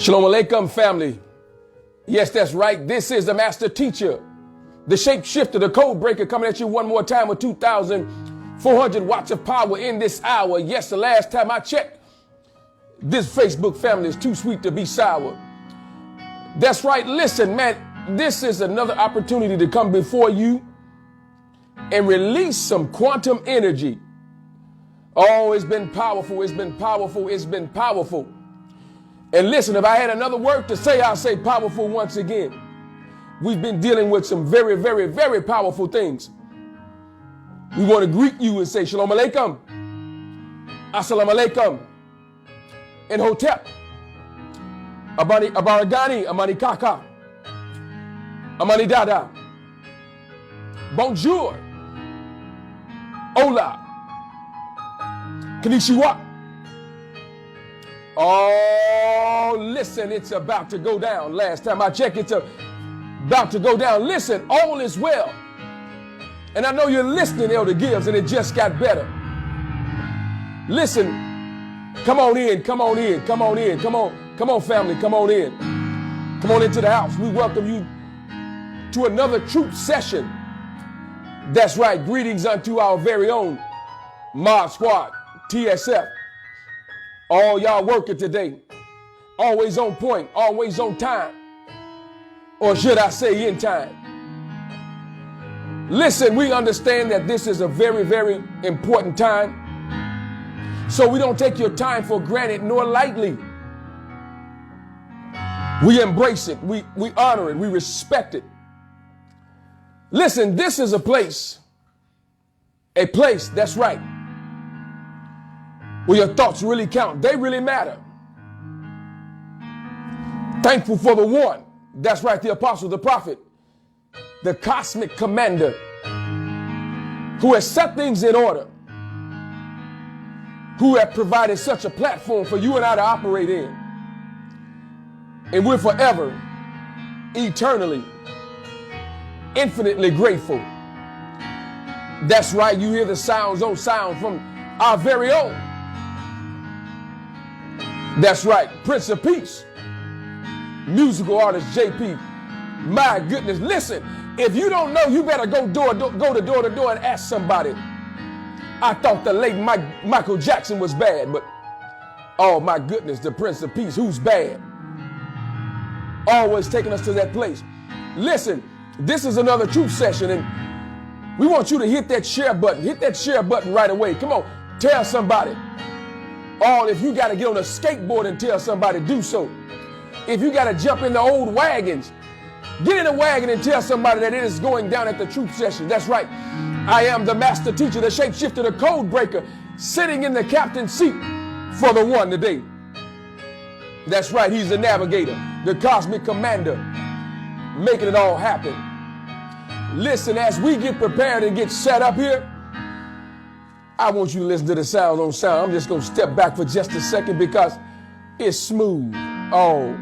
Shalom Alaikum, family. Yes, that's right. This is the master teacher, the shapeshifter, the code breaker, coming at you one more time with 2,400 watts of power in this hour. Yes, the last time I checked, this Facebook family is too sweet to be sour. That's right. Listen, man, this is another opportunity to come before you and release some quantum energy. Oh, it's been powerful. It's been powerful. It's been powerful. And listen, if I had another word to say, I'll say powerful once again. We've been dealing with some very, very, very powerful things. We want to greet you and say Shalom Alaikum, Assalamu Alaikum, and Hotep, Abaragani, Amani Kaka, Amani Dada, Bonjour, Hola, Konnichiwa. Oh, listen, it's about to go down. Last time I checked, it's about to go down. Listen, all is well. And I know you're listening, Elder Gibbs, and it just got better. Listen, come on in, come on in, come on in, come on, family, come on in. Come on into the house. We welcome you to another truth session. That's right, greetings unto our very own Mod Squad, TSF. All y'all working today, always on point, always on time, or should I say in time. Listen, we understand that this is a very, very important time, so we don't take your time for granted nor lightly. We embrace it, we honor it, we respect it. Listen, this is a place, that's right, where your thoughts really count. They really matter. Thankful for the one. That's right, the apostle, the prophet, the cosmic commander who has set things in order, who have provided such a platform for you and I to operate in. And we're forever, eternally, infinitely grateful. That's right, you hear the sounds on sound from our very own. That's right, Prince of Peace, musical artist JP. My goodness, listen, if you don't know, you better go door to door and ask somebody. I thought the late Michael Jackson was bad, but oh my goodness, the Prince of Peace, who's bad? Always taking us to that place. Listen, this is another truth session, and we want you to hit that share button right away. Come on, tell somebody. Oh, if you got to get on a skateboard and tell somebody, do so. If you got to jump in the old wagons, get in a wagon and tell somebody that it is going down at the truth session. That's right. I am the master teacher, the shapeshifter, the code breaker, sitting in the captain's seat for the one today. That's right. He's the navigator, the cosmic commander, making it all happen. Listen, as we get prepared and get set up here, I want you to listen to the sounds on sound. I'm just going to step back for just a second because it's smooth. Oh.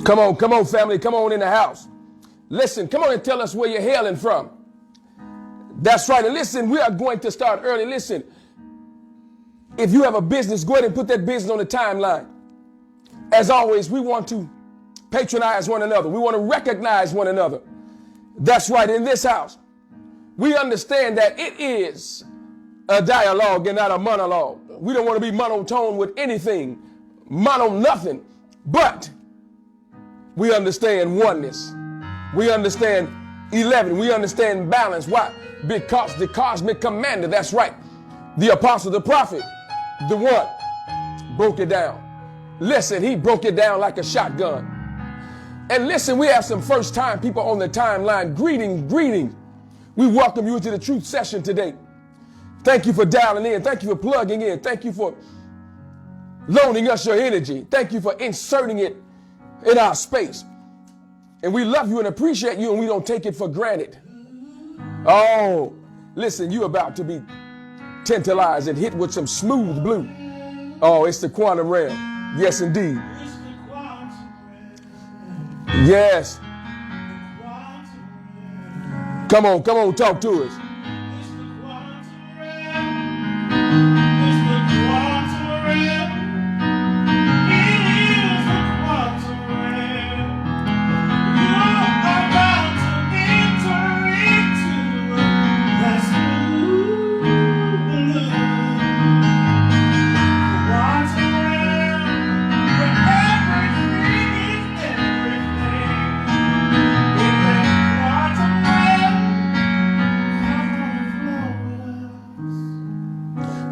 Come on, family. Come on in the house. Listen, come on and tell us where you're hailing from. That's right. And listen, we are going to start early. Listen, if you have a business, go ahead and put that business on the timeline. As always, we want to patronize one another. We want to recognize one another. That's right. In this house, we understand that it is a dialogue and not a monologue. We don't want to be monotone with anything, mono nothing, but we understand oneness. We understand 11. We understand balance. Why? Because the cosmic commander, that's right, the apostle, the prophet, the one broke it down. Listen, he broke it down like a shotgun. And listen, we have some first time people on the timeline. Greetings, greetings. We welcome you to the truth session today. Thank you for dialing in. Thank you for plugging in. Thank you for loaning us your energy. Thank you for inserting it in our space. And we love you and appreciate you, and we don't take it for granted. Oh, listen, you're about to be tantalized and hit with some smooth blue. Oh, it's the quantum realm. Yes, indeed. Yes. Come on, talk to us.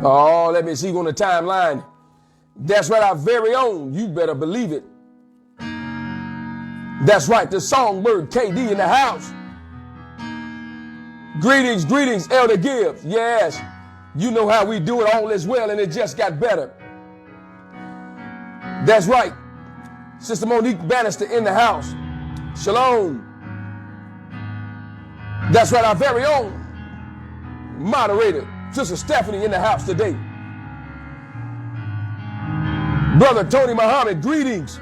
Oh, let me see you on the timeline. That's right, our very own. You better believe it. That's right, the songbird KD in the house. Greetings, greetings, Elder Gibbs. Yes, you know how we do it. All is well, and it just got better. That's right, Sister Monique Bannister in the house. Shalom. That's right, our very own moderator, Sister Stephanie in the house today. Brother Tony Muhammad, greetings.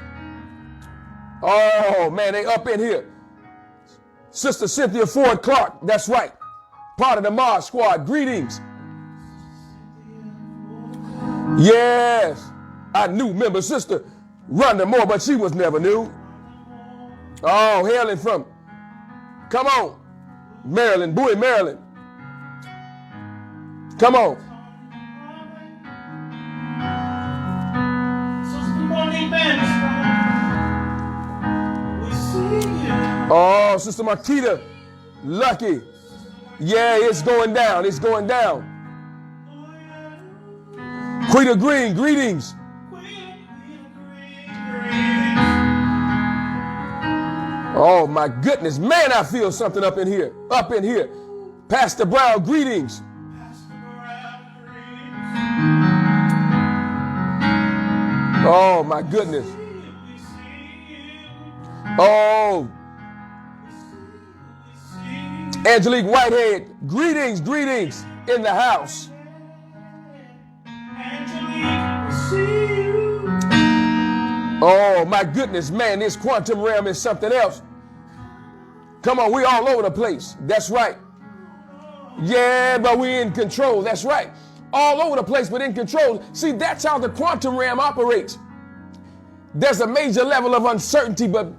Oh, man, they up in here. Sister Cynthia Ford Clark, that's right. Part of the Mars Squad, greetings. Yes, I knew, remember Sister Rhonda Moore, but she was never new. Oh, hailing from, come on, Maryland, Bowie, Maryland. Come on. Oh, Sister Marquita, lucky. Yeah, it's going down. It's going down. Quita Green, greetings. Oh, my goodness. Man, I feel something up in here. Up in here. Pastor Brown, greetings. Oh, my goodness. Oh. Angelique Whitehead, greetings, greetings in the house. Oh, my goodness, man, this quantum realm is something else. Come on, we all over the place. That's right. Yeah, but we in control. That's right. All over the place, but in control. See, that's how the quantum realm operates. There's a major level of uncertainty, but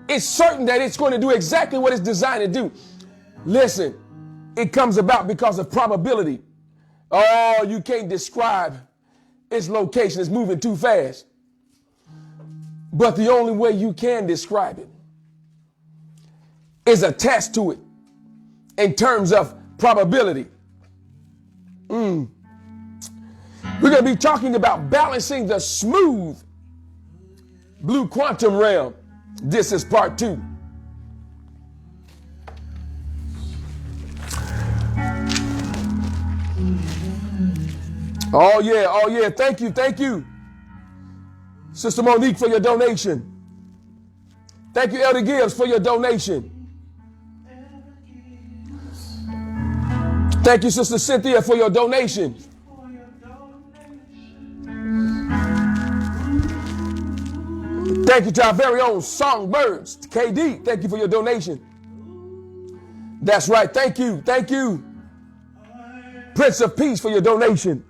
it's certain that it's going to do exactly what it's designed to do. Listen, it comes about because of probability. Oh, you can't describe its location. It's moving too fast. But the only way you can describe it is attached to it in terms of probability. We're going to be talking about balancing the smooth blue quantum realm. This is part 2. Oh yeah, thank you. Sister Monique for your donation. Thank you, Elder Gibbs, for your donation. Thank you, Sister Cynthia, for your donation. Thank you to our very own Songbirds. KD, thank you for your donation. That's right. Thank you. Thank you, Prince of Peace, for your donation.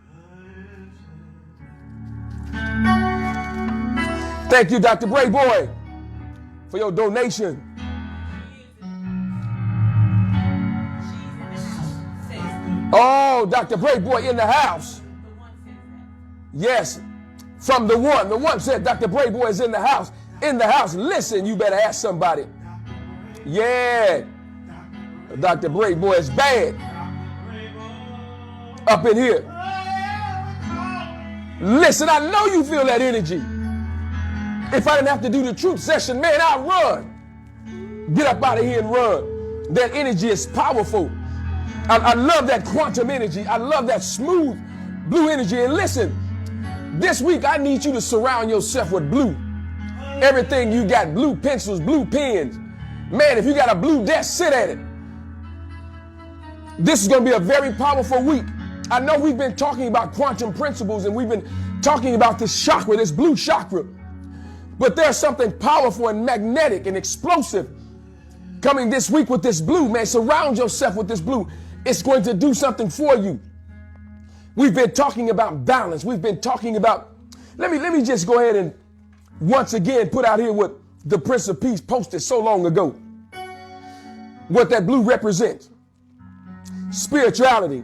Thank you, Dr. Brayboy, for your donation. Oh, Dr. Brayboy in the house. Yes, from the one. The one said Dr. Brayboy is in the house. In the house. Listen, you better ask somebody. Yeah. Dr. Brayboy is bad. Up in here. Listen, I know you feel that energy. If I didn't have to do the truth session, man, I'd run. Get up out of here and run. That energy is powerful. I love that quantum energy. I love that smooth blue energy. And listen, this week I need you to surround yourself with blue. Everything you got, blue pencils, blue pens. Man, if you got a blue desk, sit at it. This is going to be a very powerful week. I know we've been talking about quantum principles and we've been talking about this chakra, this blue chakra. But there's something powerful and magnetic and explosive coming this week with this blue. Man, surround yourself with this blue. It's going to do something for you. We've been talking about balance. We've been talking about, let me just go ahead and once again put out here what the Prince of Peace posted so long ago. What that blue represents. Spirituality.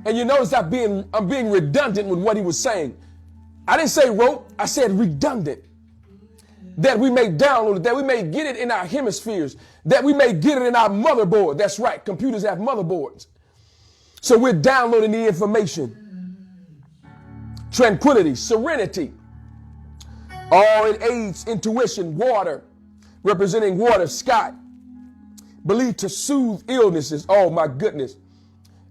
And you notice I'm being redundant with what he was saying. I didn't say rope, I said redundant. That we may download it, that we may get it in our hemispheres, that we may get it in our motherboard. That's right, computers have motherboards. So we're downloading the information. Tranquility, serenity. Oh, it aids intuition. Water, representing water, sky. Believed to soothe illnesses. Oh my goodness.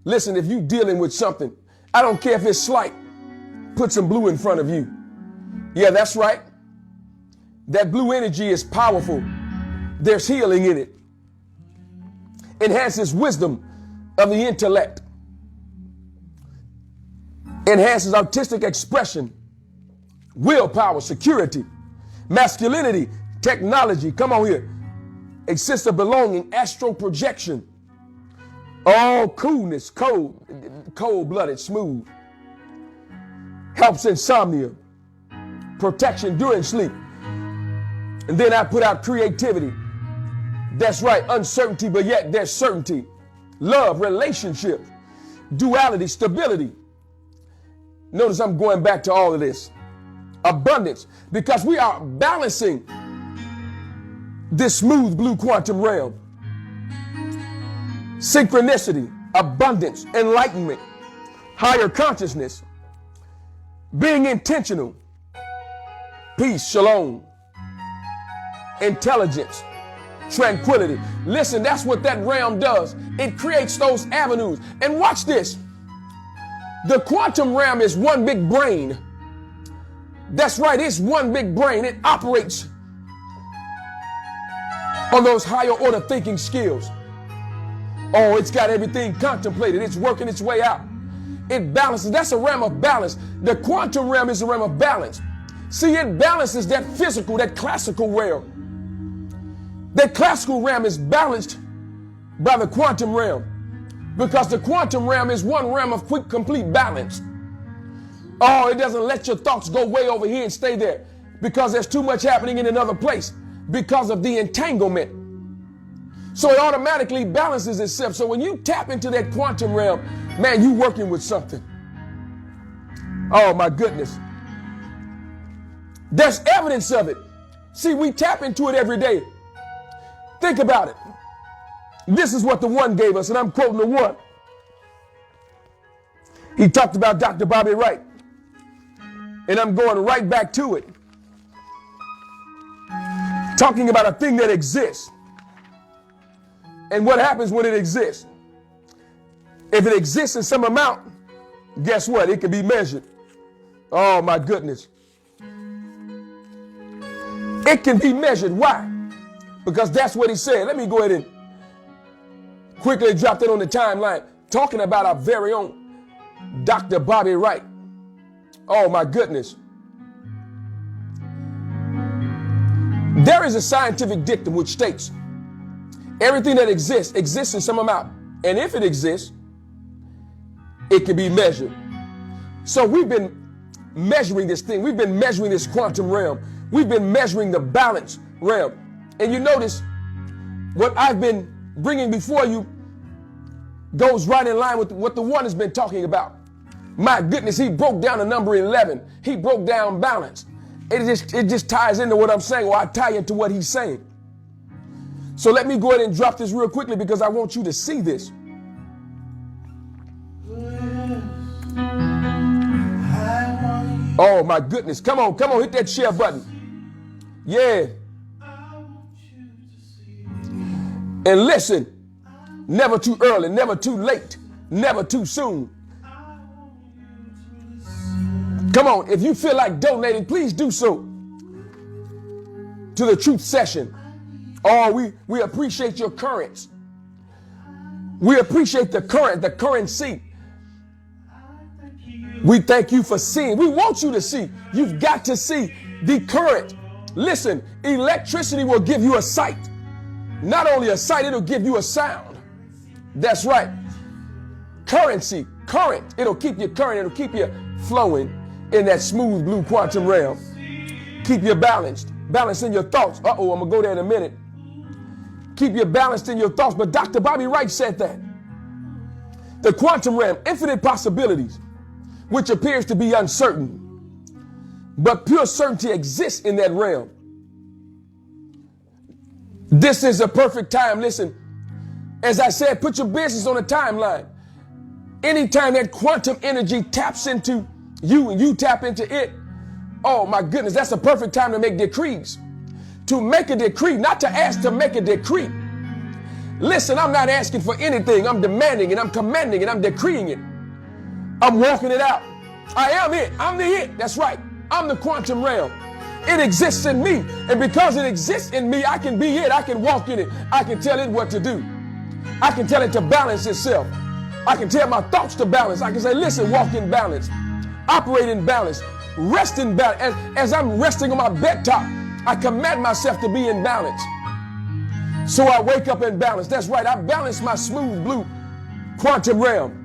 Listen, if you're dealing with something, I don't care if it's slight, put some blue in front of you. Yeah, that's right. That blue energy is powerful. There's healing in it. Enhances wisdom of the intellect. Enhances artistic expression. Willpower, security, masculinity, technology. Come on here. A sense of belonging, astral projection. Oh, coolness, cold-blooded, smooth. Helps insomnia. Protection during sleep. And then I put out creativity. That's right, uncertainty, but yet there's certainty. Love, relationship, duality, stability. Notice I'm going back to all of this. Abundance, because we are balancing this smooth blue quantum realm. Synchronicity, abundance, enlightenment, higher consciousness, being intentional, peace, shalom, intelligence, tranquility. Listen, that's what that realm does. It creates those avenues. And watch this. The quantum realm is one big brain. That's right, it's one big brain. It operates on those higher order thinking skills. Oh, it's got everything contemplated. It's working its way out. It balances. That's a realm of balance. The quantum realm is a realm of balance. See, it balances that physical, that classical realm. That classical realm is balanced by the quantum realm because the quantum realm is one realm of quick, complete balance. Oh, it doesn't let your thoughts go way over here and stay there because there's too much happening in another place because of the entanglement. So it automatically balances itself. So when you tap into that quantum realm, man, you're working with something. Oh, my goodness. There's evidence of it. See, we tap into it every day. Think about it. This is what the one gave us, and I'm quoting the one. He talked about Dr. Bobby Wright, and I'm going right back to it. Talking about a thing that exists. And what happens when it exists? If it exists in some amount, guess what? It can be measured. Oh, my goodness. It can be measured. Why? Because that's what he said. Let me go ahead and quickly drop that on the timeline. Talking about our very own Dr. Bobby Wright. Oh, my goodness. There is a scientific dictum which states everything that exists in some amount. And if it exists, it can be measured. So we've been measuring this thing. We've been measuring this quantum realm. We've been measuring the balance realm. And you notice what I've been bringing before you goes right in line with what the one has been talking about. My goodness, he broke down the number 11. He broke down balance. It just ties into what I'm saying, or I tie into what he's saying. So let me go ahead and drop this real quickly because I want you to see this. Oh my goodness. Come on, hit that share button. Yeah. And listen, never too early, never too late, never too soon. Come on, if you feel like donating, please do so to the truth session. Oh, we appreciate your currents. We appreciate the currency. We thank you for seeing. We want you to see. You've got to see the current. Listen, electricity will give you a sight. Not only a sight, it'll give you a sound. That's right. Currency, current. It'll keep you current. It'll keep you flowing in that smooth blue quantum realm. Keep you balanced. Balanced in your thoughts. Uh-oh, I'm going to go there in a minute. Keep you balanced in your thoughts. But Dr. Bobby Wright said that. The quantum realm, infinite possibilities, which appears to be uncertain. But pure certainty exists in that realm. This is a perfect time. Listen, as I said, put your business on a timeline. Anytime that quantum energy taps into you and you tap into it, oh my goodness, that's a perfect time to make decrees. To make a decree, not to ask, to make a decree. Listen, I'm not asking for anything. I'm demanding it. I'm commanding it. I'm decreeing it. I'm walking it out. I am it. I'm the it. That's right. I'm the quantum realm. It exists in me. And because it exists in me, I can be it. I can walk in it. I can tell it what to do. I can tell it to balance itself. I can tell my thoughts to balance. I can say, listen, walk in balance. Operate in balance. Rest in balance. As I'm resting on my bed top, I command myself to be in balance. So I wake up in balance. That's right. I balance my smooth blue quantum realm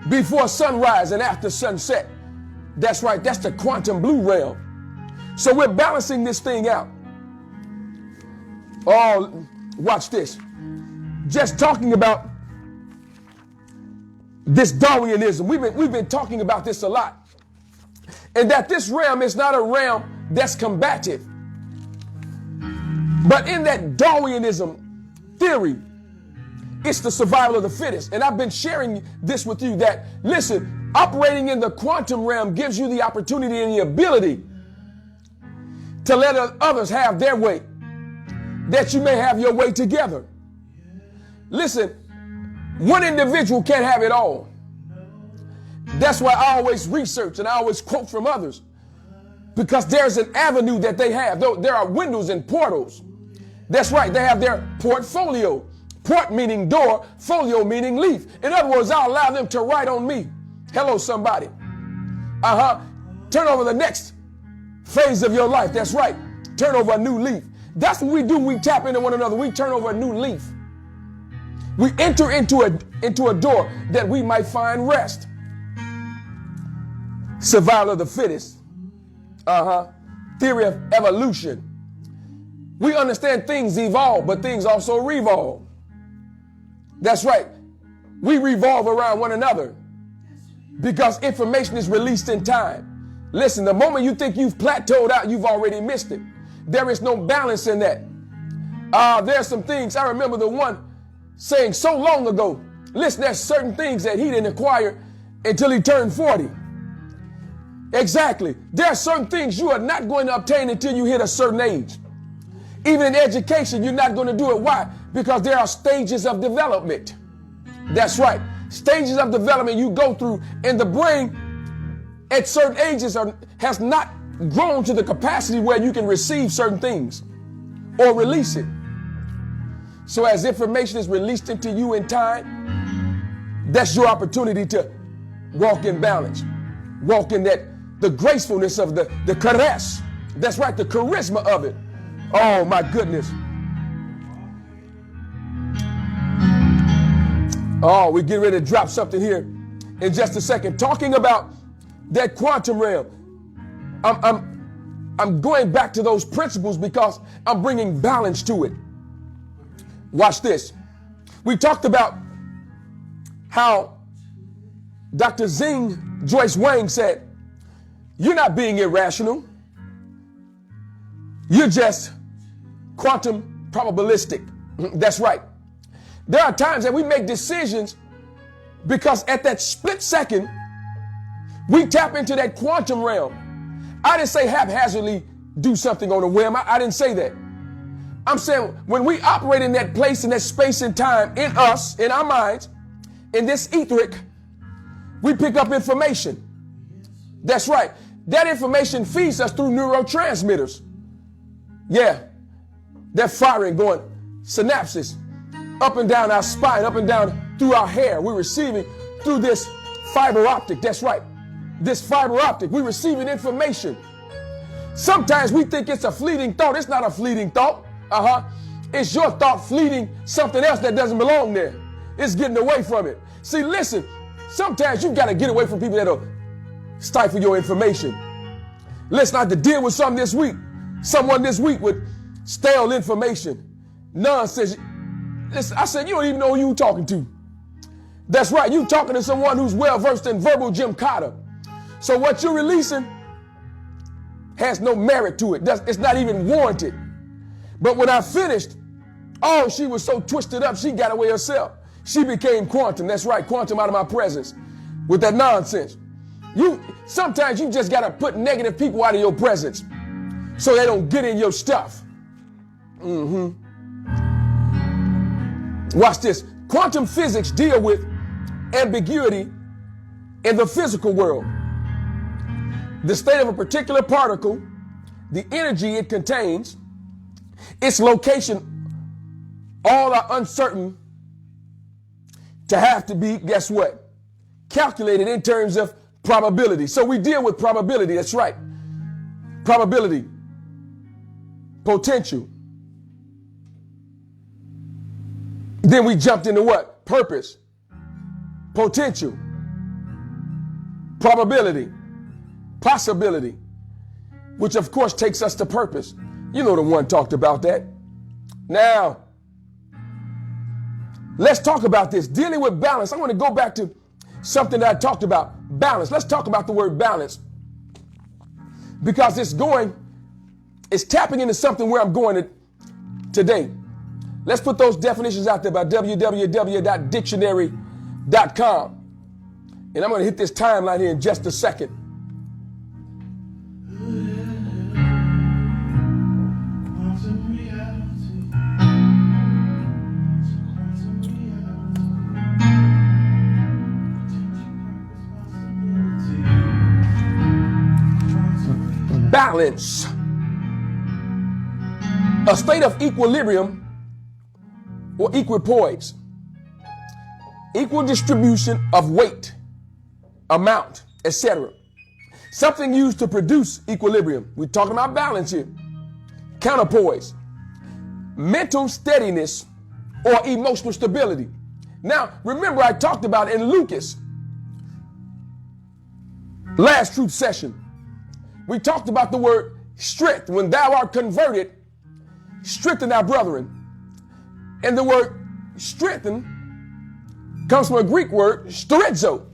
before sunrise and after sunset. That's right. That's the quantum blue realm. So we're balancing this thing out. Oh, watch this. Just talking about this Darwinism. We've been talking about this a lot. And that this realm is not a realm that's combative. But in that Darwinism theory, it's the survival of the fittest. And I've been sharing this with you that, listen, operating in the quantum realm gives you the opportunity and the ability to let others have their way, that you may have your way together. Listen, one individual can't have it all. That's why I always research and I always quote from others, because there's an avenue that they have. There are windows and portals. That's right. They have their portfolio. Port meaning door, folio meaning leaf. In other words, I'll allow them to write on me. Hello, somebody. Turn over the next phase of your life. That's right. Turn over a new leaf. That's what we do when we tap into one another. We turn over a new leaf. We enter into a door that we might find rest. Survival of the fittest. Theory of evolution. We understand things evolve, but things also revolve. That's right. We revolve around one another because information is released in time. Listen, the moment you think you've plateaued out, you've already missed it. There is no balance in that. There's some things. I remember the one saying so long ago, listen, there's certain things that he didn't acquire until he turned 40. Exactly. There are certain things you are not going to obtain until you hit a certain age. Even in education, you're not going to do it. Why? Because there are stages of development. That's right. Stages of development you go through, and the brain at certain ages has not grown to the capacity where you can receive certain things or release it. So as information is released into you in time, that's your opportunity to walk in balance, walk in the gracefulness of the caress. That's right, the charisma of it. Oh my goodness. Oh, we get ready to drop something here in just a second. Talking about that quantum realm. I'm going back to those principles because I'm bringing balance to it. Watch this. We talked about how Dr. Zing Joyce Wang said, you're not being irrational. You're just quantum probabilistic. That's right. There are times that we make decisions because at that split second, we tap into that quantum realm. I didn't say haphazardly do something on a whim. I didn't say that. I'm saying when we operate in that place, in that space and time, in us, in our minds, in this etheric, we pick up information. That's right. That information feeds us through neurotransmitters. Yeah. They're firing, going synapses up and down our spine, up and down through our hair. We're receiving through this fiber optic. That's right. This fiber optic. We're receiving information. Sometimes we think it's a fleeting thought. It's not a fleeting thought. It's your thought fleeting something else that doesn't belong there. It's getting away from it. See, listen, sometimes you've got to get away from people that'll stifle your information. Listen, I had to deal with someone this week with stale information, nonsense. Listen, I said, you don't even know who you're talking to. That's right. You're talking to someone who's well-versed in verbal gymkhana. So what you're releasing has no merit to it. It's not even warranted. But when I finished, oh, she was so twisted up, she got away herself. She became quantum. That's right, quantum out of my presence with that nonsense. Sometimes you just got to put negative people out of your presence so they don't get in your stuff. Watch this. Quantum physics deal with ambiguity in the physical world. The state of a particular particle, the energy it contains, its location, all are uncertain to have to be, guess what? Calculated in terms of probability. So we deal with probability. That's right. Probability. Potential. Then we jumped into what? Purpose. Potential. Probability. Possibility. Which of course takes us to purpose. You know the one talked about that. Now, let's talk about this. Dealing with balance. I want to go back to something that I talked about. Balance. Let's talk about the word balance. Because it's tapping into something where I'm going today. Let's put those definitions out there by www.dictionary.com. And I'm going to hit this timeline here in just a second. Balance. A state of equilibrium or equipoise. Equal distribution of weight, amount, etc. Something used to produce equilibrium. We're talking about balance here. Counterpoise. Mental steadiness or emotional stability. Now, remember I talked about in Lucas, last truth session, we talked about the word strength. When thou art converted, strengthen thy brethren. And the word strengthen comes from a Greek word, sterizo.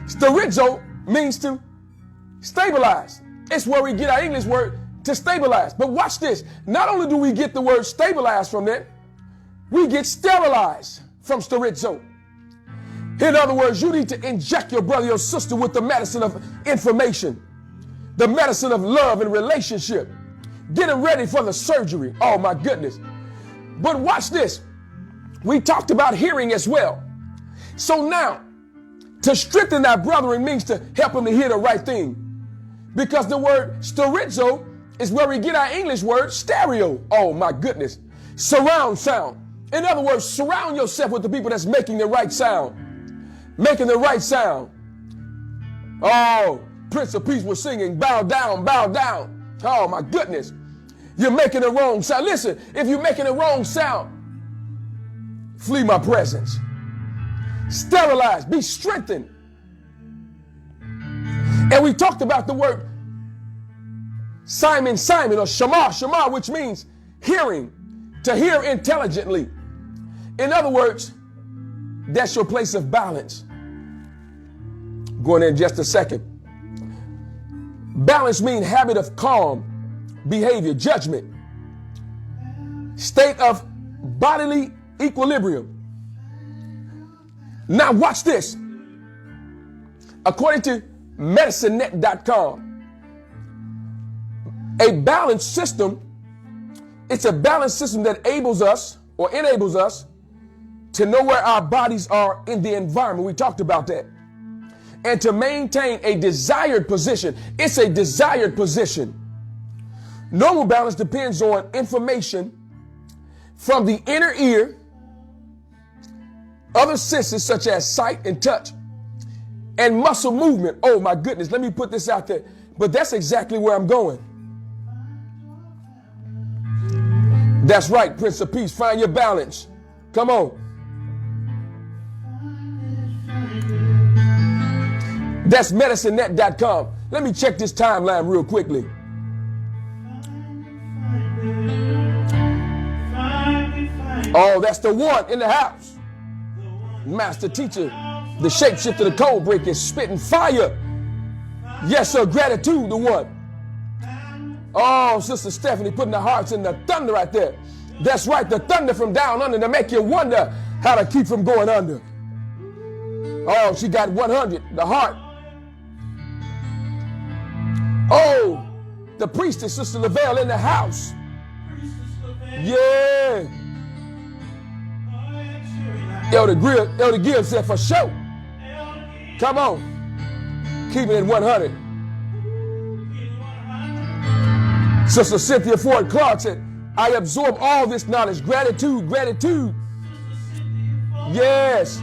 Sterizo means to stabilize. It's where we get our English word to stabilize. But watch this. Not only do we get the word stabilize from that, we get sterilized from sterizo. In other words, you need to inject your brother, your sister with the medicine of information, the medicine of love and relationship. Get them ready for the surgery. Oh my goodness. But watch this. We talked about hearing as well. So now, to strengthen our brethren means to help them to hear the right thing. Because the word sterizo is where we get our English word stereo. Oh my goodness. Surround sound. In other words, surround yourself with the people that's making the right sound. Making the right sound. Oh, Prince of Peace was singing, bow down, bow down. Oh my goodness. You're making a wrong sound. Listen, if you're making a wrong sound, flee my presence. Sterilize, be strengthened. And we talked about the word Simon, Simon, or Shema, Shema, which means hearing, to hear intelligently. In other words, that's your place of balance. Going in just a second. Balance means habit of calm behavior, judgment, state of bodily equilibrium. Now watch this. According to medicinenet.com, a balanced system, it's a balanced system that enables us to know where our bodies are in the environment. We talked about that. And to maintain a desired position. It's a desired position. Normal balance depends on information from the inner ear, other senses such as sight and touch, and muscle movement. Oh my goodness, let me put this out there. But that's exactly where I'm going. That's right, Prince of Peace. Find your balance. Come on. That's medicinenet.com. Let me check this timeline real quickly. Oh, that's the one in the house. Master teacher, the shapeshifter, the code breaker, spitting fire. Yes, sir. Gratitude, the one. Oh, Sister Stephanie putting the hearts in the thunder right there. That's right, the thunder from down under to make you wonder how to keep from going under. Oh, she got 100, the heart. Oh, the priestess, Sister Lavelle, in the house. Yeah. Elder Gill said for sure. Come on. Keep it at 100. Sister Cynthia Ford Clark said, I absorb all this knowledge. Gratitude, gratitude. Yes.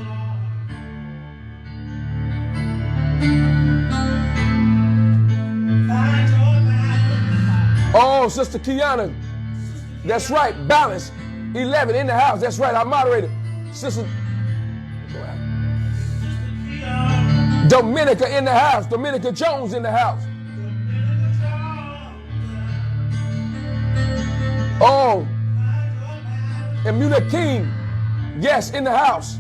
Oh, Sister Kiana. That's right. Balance. 11 in the house. That's right. Our moderator. Sister Dominica in the house. Dominica Jones in the house. Oh, Emuna King. Yes, in the house.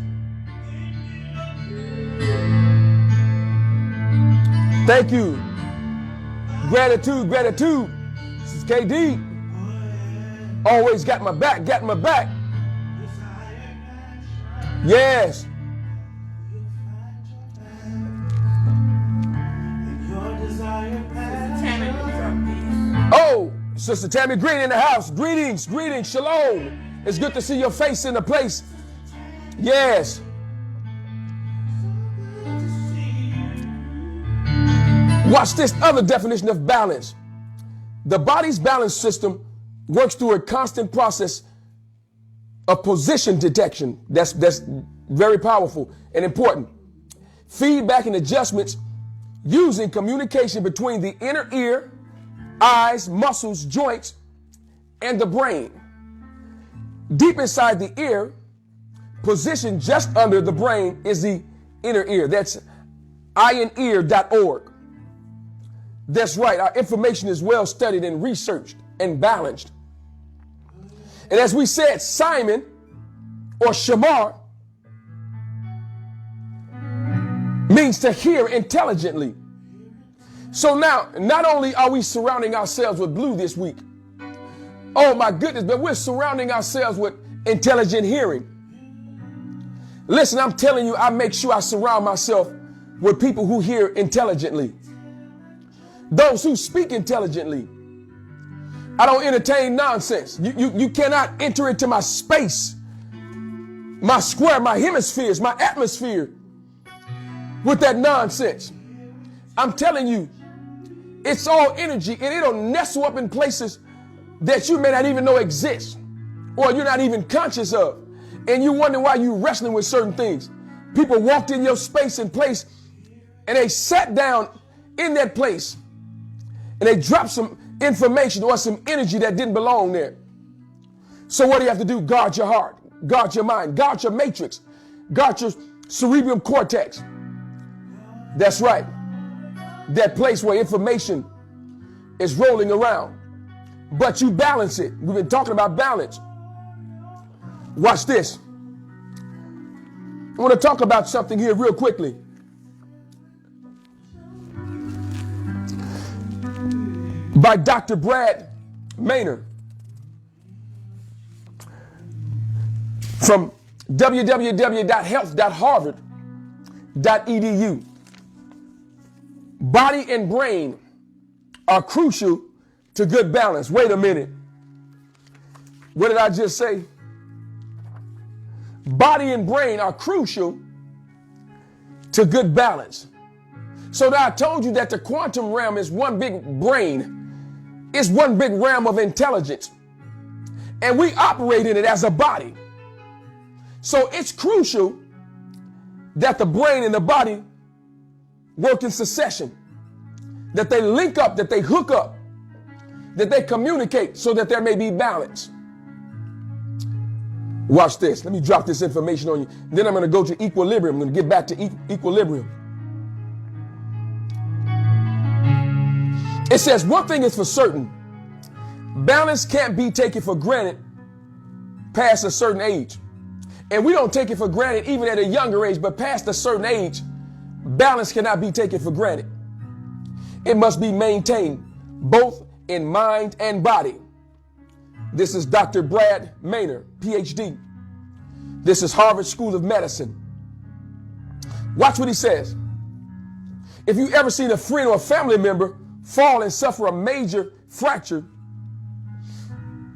Thank you. Gratitude, gratitude. This is KD. Always got my back, got my back. Yes. Oh, Sister Tammy Green in the house. Greetings, greetings, shalom. It's good to see your face in the place. Yes. Watch this other definition of balance. The body's balance system works through a constant process of position detection. That's very powerful and important. Feedback and adjustments using communication between the inner ear, eyes, muscles, joints, and the brain. Deep inside the ear, positioned just under the brain, is the inner ear. That's eyenear.org. That's right. Our information is well studied and researched and balanced. And as we said, Simon or Shamar means to hear intelligently. So now, not only are we surrounding ourselves with blue this week, oh my goodness, but we're surrounding ourselves with intelligent hearing. Listen, I'm telling you, I make sure I surround myself with people who hear intelligently. Those who speak intelligently. I don't entertain nonsense. You cannot enter into my space, my square, my hemispheres, my atmosphere with that nonsense. I'm telling you, it's all energy and it'll nestle up in places that you may not even know exist or you're not even conscious of. And you wonder why you're wrestling with certain things. People walked in your space and place and they sat down in that place and they dropped some information or some energy that didn't belong there. So what do you have to do? Guard your heart, guard your mind, guard your matrix, guard your cerebral cortex. That's right. That place where information is rolling around. But you balance it. We've been talking about balance. Watch this. I want to talk about something here real quickly. By Dr. Brad Maynard from www.health.harvard.edu. Body and brain are crucial to good balance. Wait a minute. What did I just say? Body and brain are crucial to good balance. So now I told you that the quantum realm is one big brain. It's one big realm of intelligence. And we operate in it as a body. So it's crucial that the brain and the body work in succession, that they link up, that they hook up, that they communicate so that there may be balance. Watch this. Let me drop this information on you. Then I'm going to go to equilibrium. I'm going to get back to equilibrium. It says one thing is for certain. Balance can't be taken for granted past a certain age. And we don't take it for granted even at a younger age, but past a certain age, balance cannot be taken for granted. It must be maintained both in mind and body. This is Dr. Brad Maynard, PhD. This is Harvard School of Medicine. Watch what he says. If you ever seen a friend or a family member fall and suffer a major fracture,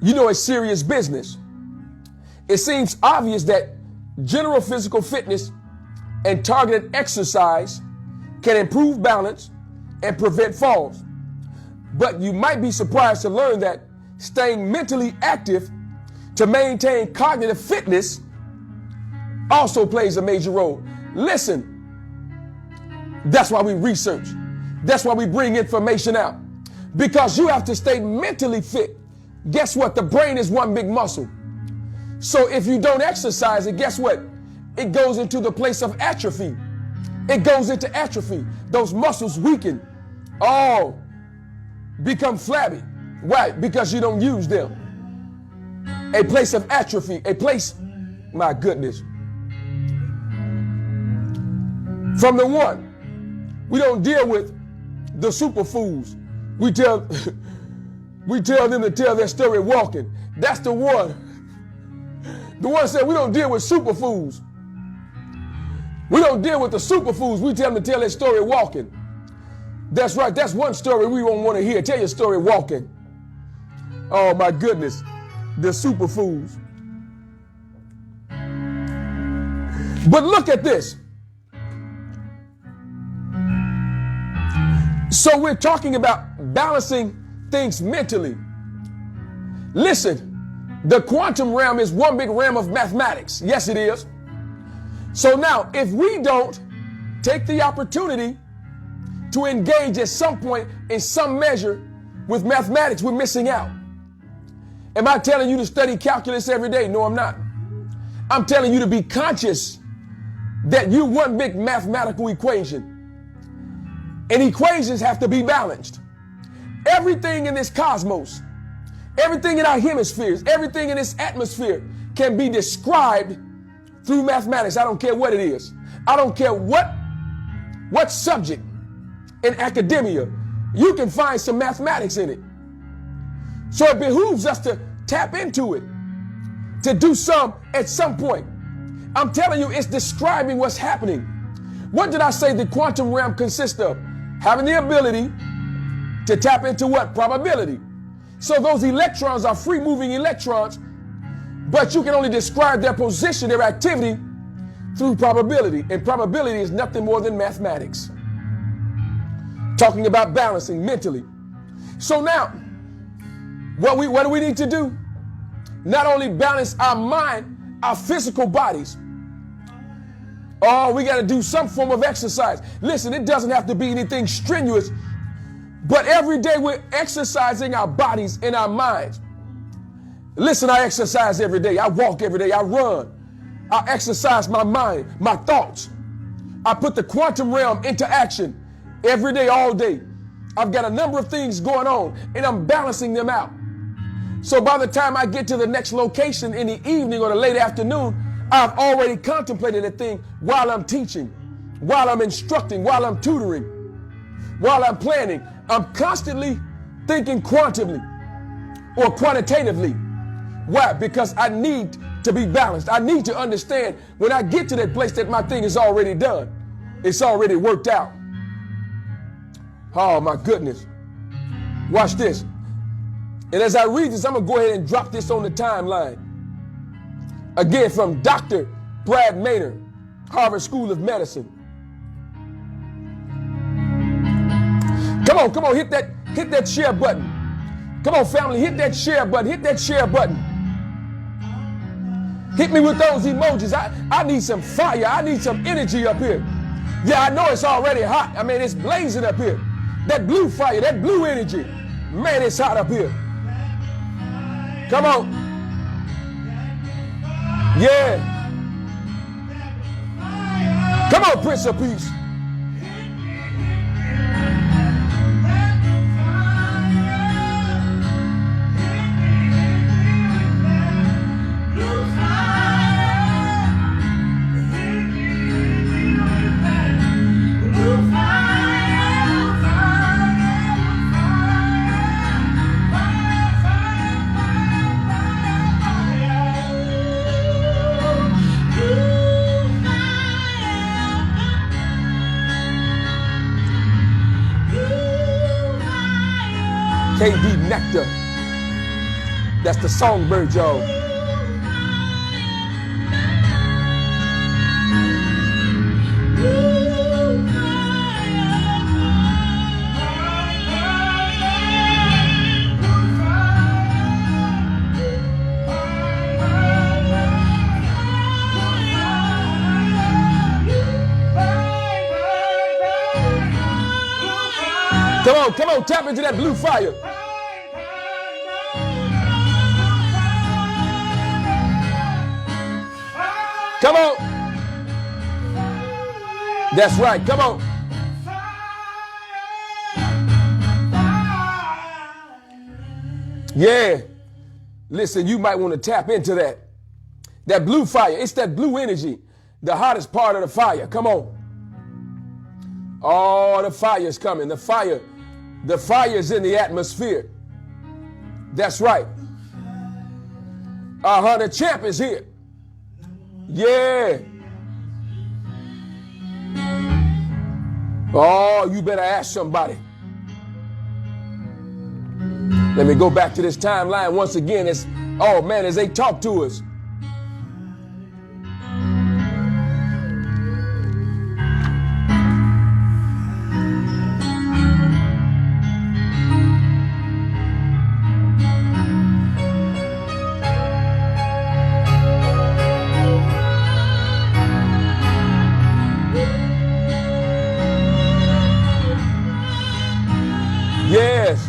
you know it's serious business. It seems obvious that general physical fitness and targeted exercise can improve balance and prevent falls. But you might be surprised to learn that staying mentally active to maintain cognitive fitness also plays a major role. Listen, that's why we research. That's why we bring information out. Because you have to stay mentally fit. Guess what? The brain is one big muscle. So if you don't exercise it, guess what? It goes into the place of atrophy. It goes into atrophy. Those muscles weaken. Oh, become flabby. Why? Because you don't use them. A place of atrophy. A place, my goodness. From the one, we don't deal with the superfoods. We tell them to tell their story walking. That's the one. The one said we don't deal with superfoods. We don't deal with the superfoods. We tell them to tell their story walking. That's right. That's one story we won't want to hear. Tell your story walking. Oh my goodness. The superfoods. But look at this. So we're talking about balancing things mentally. Listen, the quantum realm is one big realm of mathematics. Yes, it is. So now, if we don't take the opportunity to engage at some point in some measure with mathematics, we're missing out. Am I telling you to study calculus every day? No, I'm not. I'm telling you to be conscious that you're one big mathematical equation. And equations have to be balanced. Everything in this cosmos, everything in our hemispheres, everything in this atmosphere can be described through mathematics. I don't care what it is. I don't care what subject in academia. You can find some mathematics in it. So it behooves us to tap into it, to do some at some point. I'm telling you, it's describing what's happening. What did I say the quantum realm consists of? Having the ability to tap into what? Probability. So those electrons are free moving electrons, but you can only describe their position, their activity through probability. And probability is nothing more than mathematics. Talking about balancing mentally. So now, what do we need to do? Not only balance our mind, our physical bodies. Oh, we got to do some form of exercise. Listen, it doesn't have to be anything strenuous, But every day we're exercising our bodies and our minds. Listen, I exercise every day. I walk every day. I run. I exercise my mind, my thoughts. I put the quantum realm into action every day, all day. I've got a number of things going on and I'm balancing them out. So by the time I get to the next location in the evening or the late afternoon, I've already contemplated a thing while I'm teaching, while I'm instructing, while I'm tutoring, while I'm planning. I'm constantly thinking quantumly or quantitatively. Why? Because I need to be balanced. I need to understand when I get to that place that my thing is already done. It's already worked out. Oh my goodness. Watch this. And as I read this, I'm going to go ahead and drop this on the timeline. Again, from Dr. Brad Maynard, Harvard School of Medicine. Come on, hit that share button. Come on, family, hit that share button. Hit that share button. Hit me with those emojis. I need some fire. I need some energy up here. Yeah, I know it's already hot. I mean, it's blazing up here. That blue fire, that blue energy. Man, it's hot up here. Come on. Yeah. Come on, Prince of Peace. KD Nectar. That's the songbird, y'all. Come on, tap into that blue fire. Come on. That's right. Come on. Yeah. Listen, you might want to tap into that. That blue fire. It's that blue energy. The hottest part of the fire. Come on. Oh, the fire's coming. The fire's in the atmosphere. That's right. The champ is here. Yeah. Oh, you better ask somebody. Let me go back to this timeline once again. As they talk to us. Yes.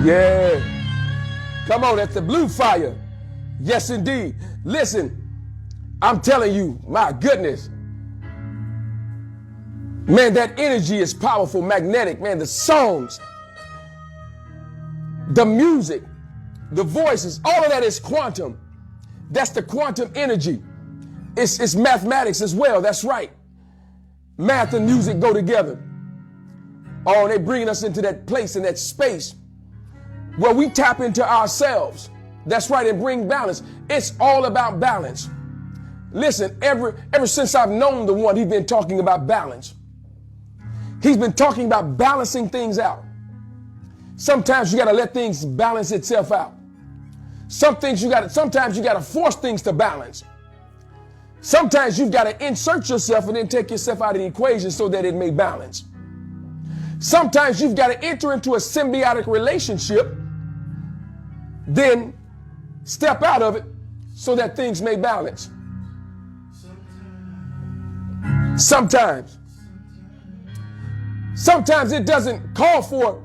Yeah. Come on, that's the blue fire. Yes, indeed. Listen, I'm telling you, my goodness. Man, that energy is powerful, magnetic. Man, the songs, the music, the voices, all of that is quantum. That's the quantum energy. It's mathematics as well. That's right. Math and music go together. Oh, they bringing us into that place, in that space where we tap into ourselves. That's right, and bring balance. It's all about balance. Listen, ever since I've known the one, he's been talking about balance. He's been talking about balancing things out. Sometimes you got to let things balance itself out. Sometimes you got to force things to balance. Sometimes you've got to insert yourself and then take yourself out of the equation so that it may balance. Sometimes you've got to enter into a symbiotic relationship, then step out of it so that things may balance. Sometimes it doesn't call for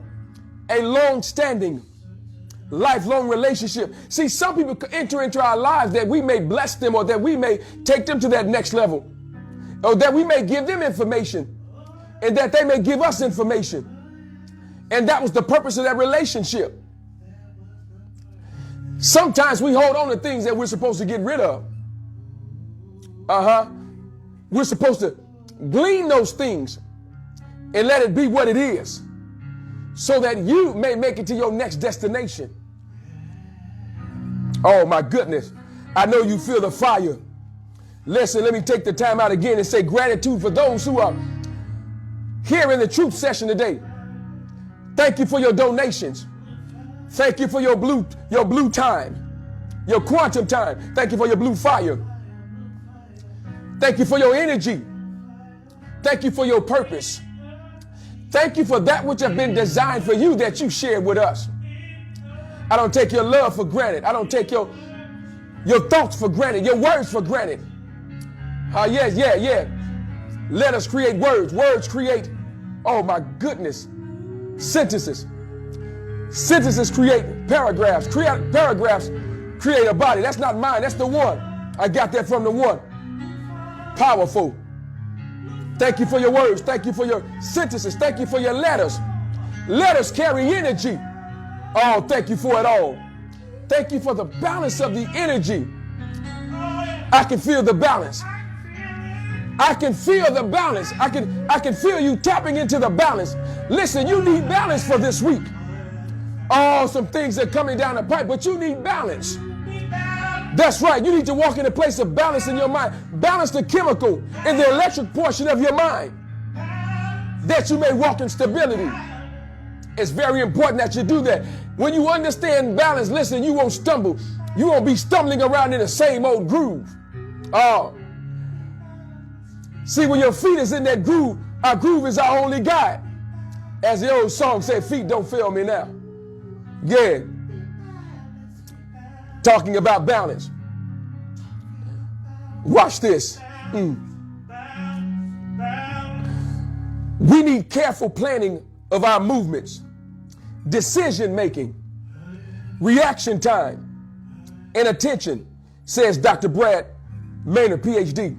a long-standing, lifelong relationship. See, some people enter into our lives that we may bless them or that we may take them to that next level, or that we may give them information and that they may give us information. And that was the purpose of that relationship. Sometimes we hold on to things that we're supposed to get rid of. We're supposed to glean those things and let it be what it is so that you may make it to your next destination. Oh my goodness. I know you feel the fire. Listen, let me take the time out again and say gratitude for those who are here in the truth session today. Thank you for your donations. Thank you for your blue time, your quantum time. Thank you for your blue fire. Thank you for your energy. Thank you for your purpose. Thank you for that which have been designed for you that you shared with us. I don't take your love for granted. I don't take your thoughts for granted, your words for granted. Yeah. Let us create words. Words create, oh my goodness, sentences. Sentences create paragraphs. Paragraphs create a body. That's not mine. That's the one. I got that from the one. Powerful. Thank you for your words. Thank you for your sentences. Thank you for your letters. Letters carry energy. Oh, thank you for it all. Thank you for the balance of the energy. I can feel the balance. I can feel the balance. I can feel you tapping into the balance. Listen, you need balance for this week. Oh, some things are coming down the pipe, but you need balance. That's right. You need to walk in a place of balance in your mind. Balance the chemical in the electric portion of your mind, that you may walk in stability. It's very important that you do that. When you understand balance, listen, you won't stumble. You won't be stumbling around in the same old groove. Oh. See, when your feet is in that groove, our groove is our only guide. As the old song said, feet don't fail me now. Yeah. Talking about balance. Watch this. We need careful planning of our movements, decision making, reaction time, and attention, says Dr. Brad Maynard, PhD,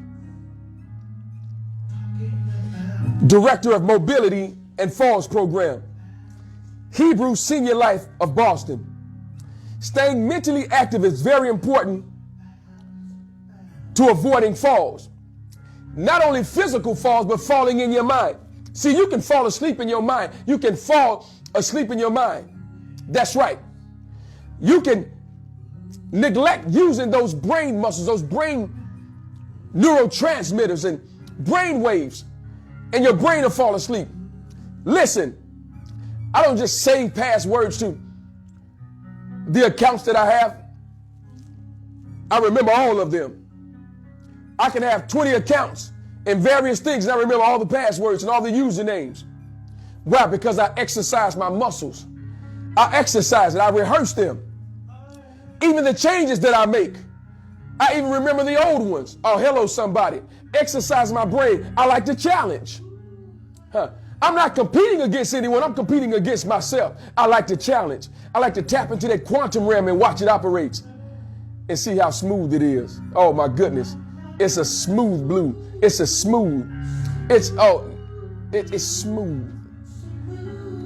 Director of Mobility and Falls Program, Hebrew Senior Life of Boston. Staying mentally active is very important to avoiding falls. Not only physical falls, but falling in your mind. See, you can fall asleep in your mind. You can fall asleep in your mind. That's right. You can neglect using those brain muscles, those brain neurotransmitters and brain waves, and your brain will fall asleep. Listen, I don't just save passwords to the accounts that I have. I remember all of them. I can have 20 accounts and various things, and I remember all the passwords and all the usernames. Why? Because I exercise my muscles. I exercise it. I rehearse them. Even the changes that I make, I even remember the old ones. Oh, hello, somebody. Exercise my brain. I like to challenge. I'm not competing against anyone. I'm competing against myself. I like to challenge. I like to tap into that quantum realm and watch it operate and see how smooth it is. Oh, my goodness. It's a smooth blue. It's a smooth. It's smooth.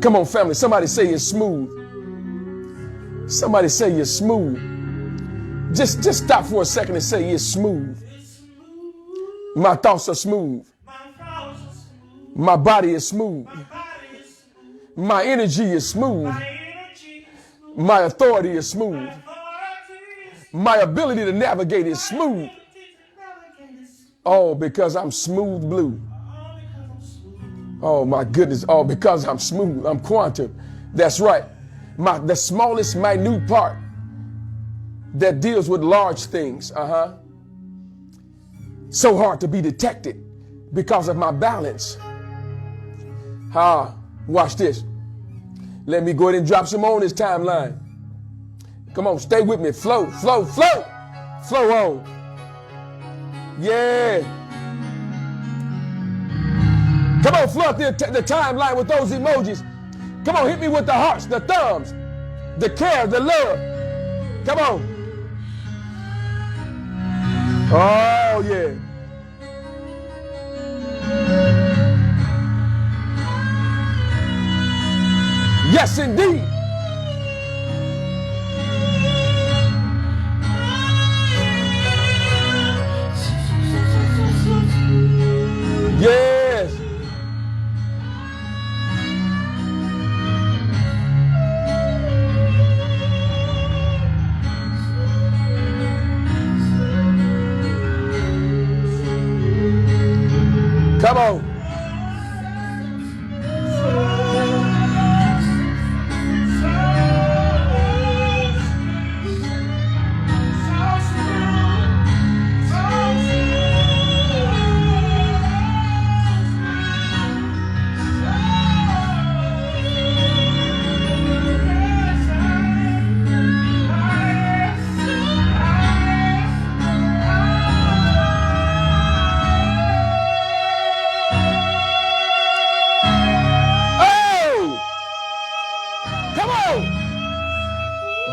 Come on, family. Somebody say it's smooth. Somebody say you're smooth. Just stop for a second and say it's smooth. My thoughts are smooth. My body is smooth. My energy is smooth. My authority is smooth. My ability to navigate is smooth. All because I'm smooth blue. Oh my goodness. All because I'm smooth. I'm quantum. That's right. The smallest minute part that deals with large things. So hard to be detected because of my balance. Watch this. Let me go ahead and drop some on this timeline. Come on, stay with me. Flow, flow, flow. Flow on. Yeah. Come on, flood the timeline with those emojis. Come on, hit me with the hearts, the thumbs, the care, the love. Come on. Oh, yeah. Yes, indeed. Yes. Come on.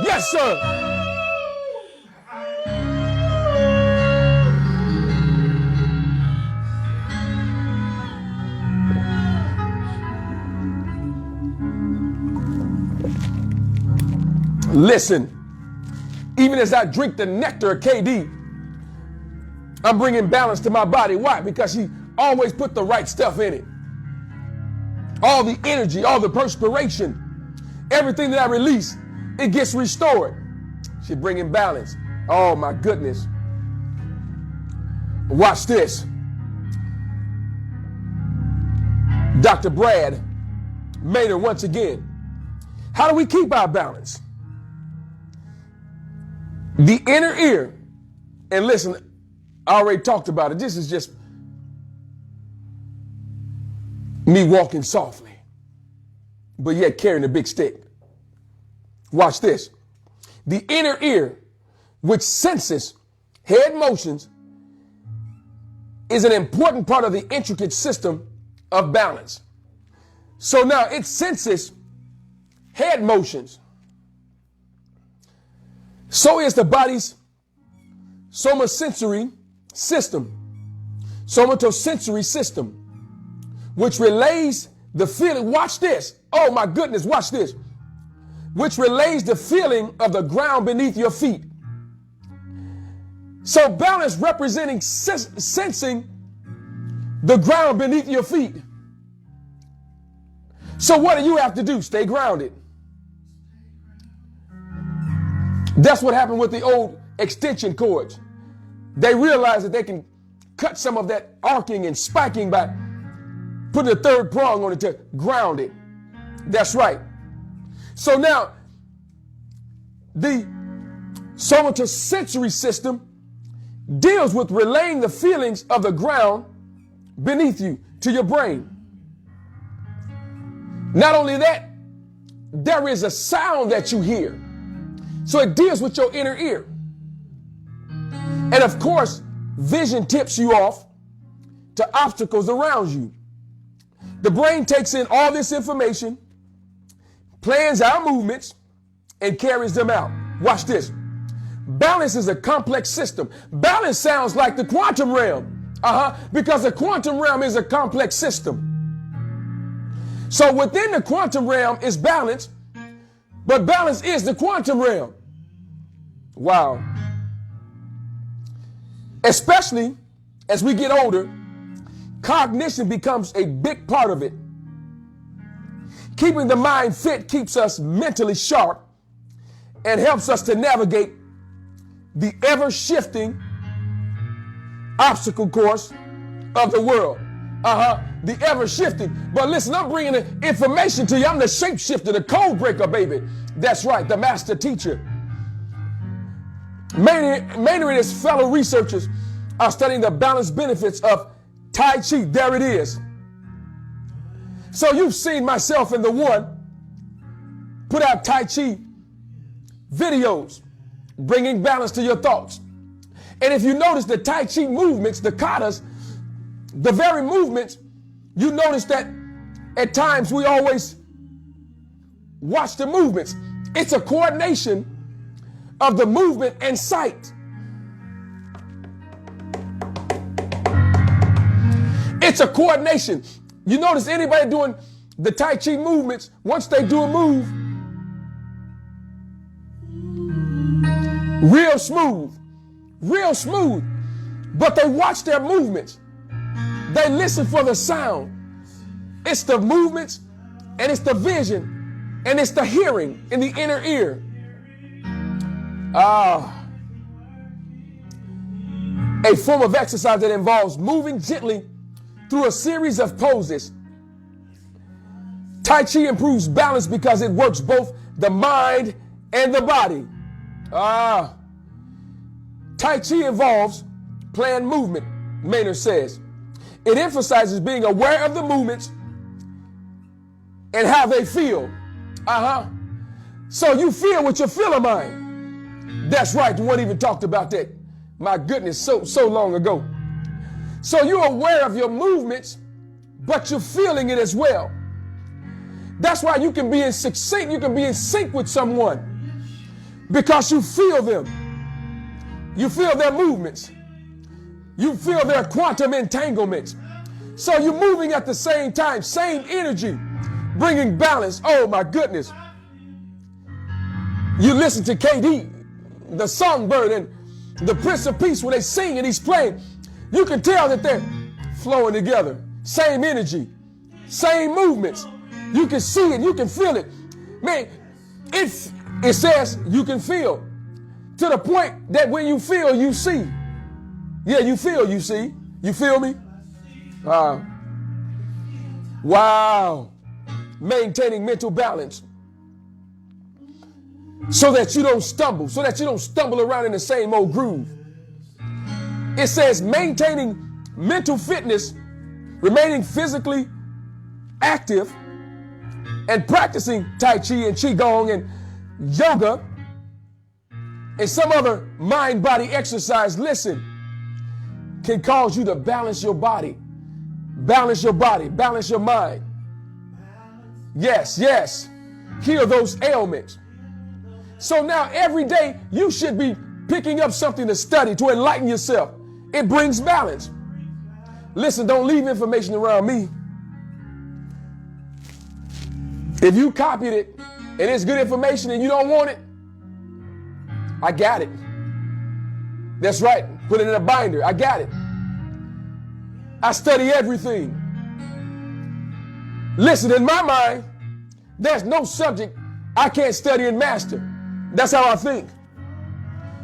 Yes, sir. Listen, even as I drink the nectar of KD, I'm bringing balance to my body. Why? Because he always put the right stuff in it. All the energy, all the perspiration, everything that I release, it gets restored. She's bringing balance. Oh my goodness. Watch this. Dr. Brad Maynard once again. How do we keep our balance? The inner ear, and listen, I already talked about it. This is just me walking softly, but yet carrying a big stick. Watch this. The inner ear, which senses head motions, is an important part of the intricate system of balance. So now it senses head motions. So is the body's somatosensory system, which relays the feeling. Watch this. Oh my goodness, watch this. Which relays the feeling of the ground beneath your feet. So balance representing sensing the ground beneath your feet. So what do you have to do? Stay grounded. That's what happened with the old extension cords. They realized that they can cut some of that arcing and spiking by putting a third prong on it to ground it. That's right. So now, the somatosensory system deals with relaying the feelings of the ground beneath you to your brain. Not only that, there is a sound that you hear. So it deals with your inner ear. And of course, vision tips you off to obstacles around you. The brain takes in all this information, plans our movements, and carries them out. Watch this. Balance is a complex system. Balance sounds like the quantum realm. Because the quantum realm is a complex system. So within the quantum realm is balance, but balance is the quantum realm. Wow. Especially as we get older, cognition becomes a big part of it. Keeping the mind fit keeps us mentally sharp and helps us to navigate the ever-shifting obstacle course of the world. The ever shifting. But listen, I'm bringing the information to you. I'm the shapeshifter, the code breaker, baby. That's right, the master teacher. Many of his fellow researchers are studying the balanced benefits of Tai Chi. There it is. So you've seen myself and the one put out Tai Chi videos, bringing balance to your thoughts. And if you notice the Tai Chi movements, the katas, the very movements, you notice that at times we always watch the movements. It's a coordination of the movement and sight. It's a coordination. You notice anybody doing the Tai Chi movements, once they do a move, real smooth, but they watch their movements. They listen for the sound. It's the movements, and it's the vision, and it's the hearing in the inner ear. A form of exercise that involves moving gently through a series of poses. Tai Chi improves balance because it works both the mind and the body. Tai Chi involves planned movement, Maynard says. It emphasizes being aware of the movements and how they feel. So you feel with your feeling mind. That's right, the one even talked about that. My goodness, so long ago. So you're aware of your movements, but you're feeling it as well. That's why you can be in sync with someone, because you feel them. You feel their movements. You feel their quantum entanglements. So you're moving at the same time, same energy, bringing balance. Oh my goodness. You listen to KD, the songbird, and the Prince of Peace, when they sing and he's playing, you can tell that they're flowing together. Same energy, same movements. You can see it, you can feel it. Man, it says you can feel, to the point that when you feel, you see. Yeah, you feel, you see. You feel me? Wow. Maintaining mental balance so that you don't stumble around in the same old groove. It says maintaining mental fitness, remaining physically active, and practicing Tai Chi and Qigong and yoga and some other mind-body exercise, listen, can cause you to balance your body, balance your mind. Yes, heal those ailments. So now every day you should be picking up something to study, to enlighten yourself. It brings balance. Listen, don't leave information around me. If you copied it and it's good information and you don't want it, I got it. That's right. Put it in a binder. I got it. I study everything. Listen, in my mind, there's no subject I can't study and master. That's how I think.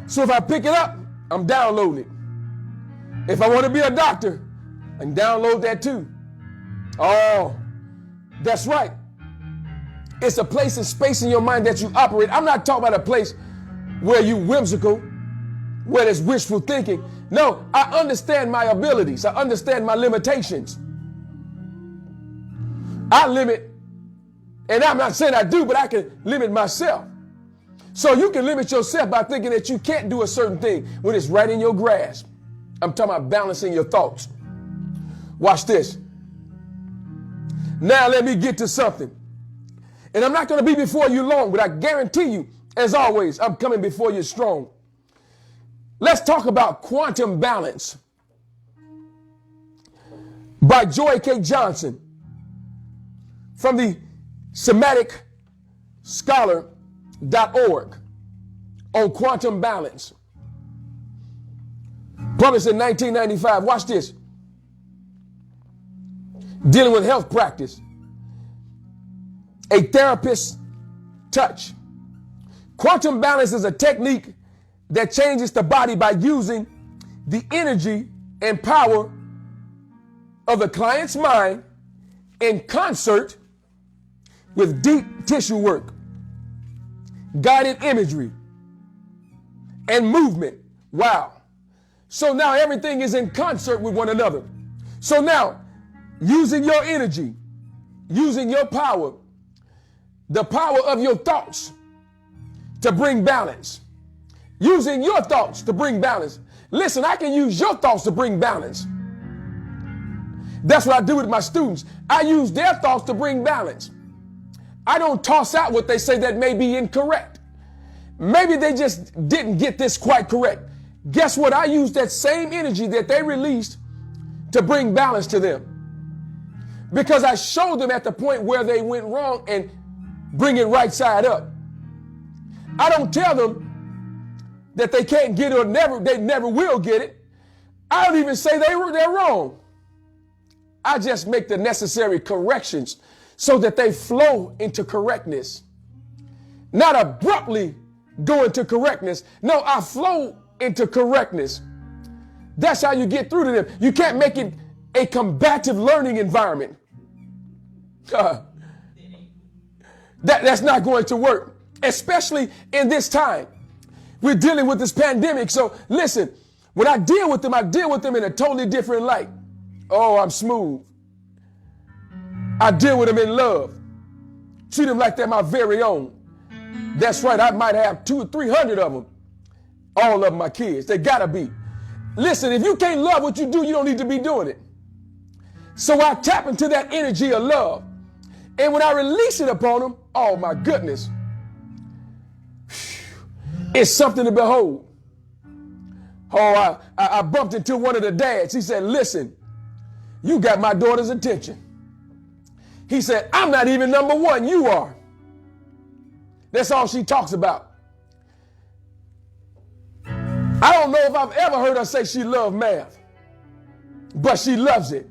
So if I pick it up, I'm downloading it. If I want to be a doctor, I can download that too. Oh, that's right. It's a place and space in your mind that you operate. I'm not talking about a place where you whimsical, where there's wishful thinking. No, I understand my abilities. I understand my limitations. I limit, and I'm not saying I do, but I can limit myself. So you can limit yourself by thinking that you can't do a certain thing when it's right in your grasp. I'm talking about balancing your thoughts. Watch this. Now let me get to something. And I'm not going to be before you long, but I guarantee you, as always, I'm coming before you strong. Let's talk about quantum balance by Joy K. Johnson from the somatic scholar.org on quantum balance. Published in 1995. Watch this. Dealing with health practice. A therapist's touch. Quantum balance is a technique that changes the body by using the energy and power of the client's mind in concert with deep tissue work, guided imagery, and movement. Wow. So now everything is in concert with one another. So now, using your energy, using your power, the power of your thoughts to bring balance, using your thoughts to bring balance. Listen, I can use your thoughts to bring balance. That's what I do with my students. I use their thoughts to bring balance. I don't toss out what they say that may be incorrect. Maybe they just didn't get this quite correct. Guess what? I use that same energy that they released to bring balance to them. Because I showed them at the point where they went wrong and bring it right side up. I don't tell them that they can't get it or they never will get it. I don't even say they're wrong. I just make the necessary corrections so that they flow into correctness. Not abruptly go into correctness. No, I flow into correctness. That's how you get through to them. You can't make it a combative learning environment. That's not going to work, especially in this time. We're dealing with this pandemic. So listen, when I deal with them in a totally different light. Oh, I'm smooth. I deal with them in love. Treat them like they're my very own. That's right. I might have 200 or 300 of them. All of them my kids. They gotta be. Listen, if you can't love what you do, you don't need to be doing it. So I tap into that energy of love. And when I release it upon them, oh my goodness, it's something to behold. Oh, I bumped into one of the dads. He said, listen, you got my daughter's attention. He said, I'm not even number one, you are. That's all she talks about. I don't know if I've ever heard her say she loved math, but she loves it.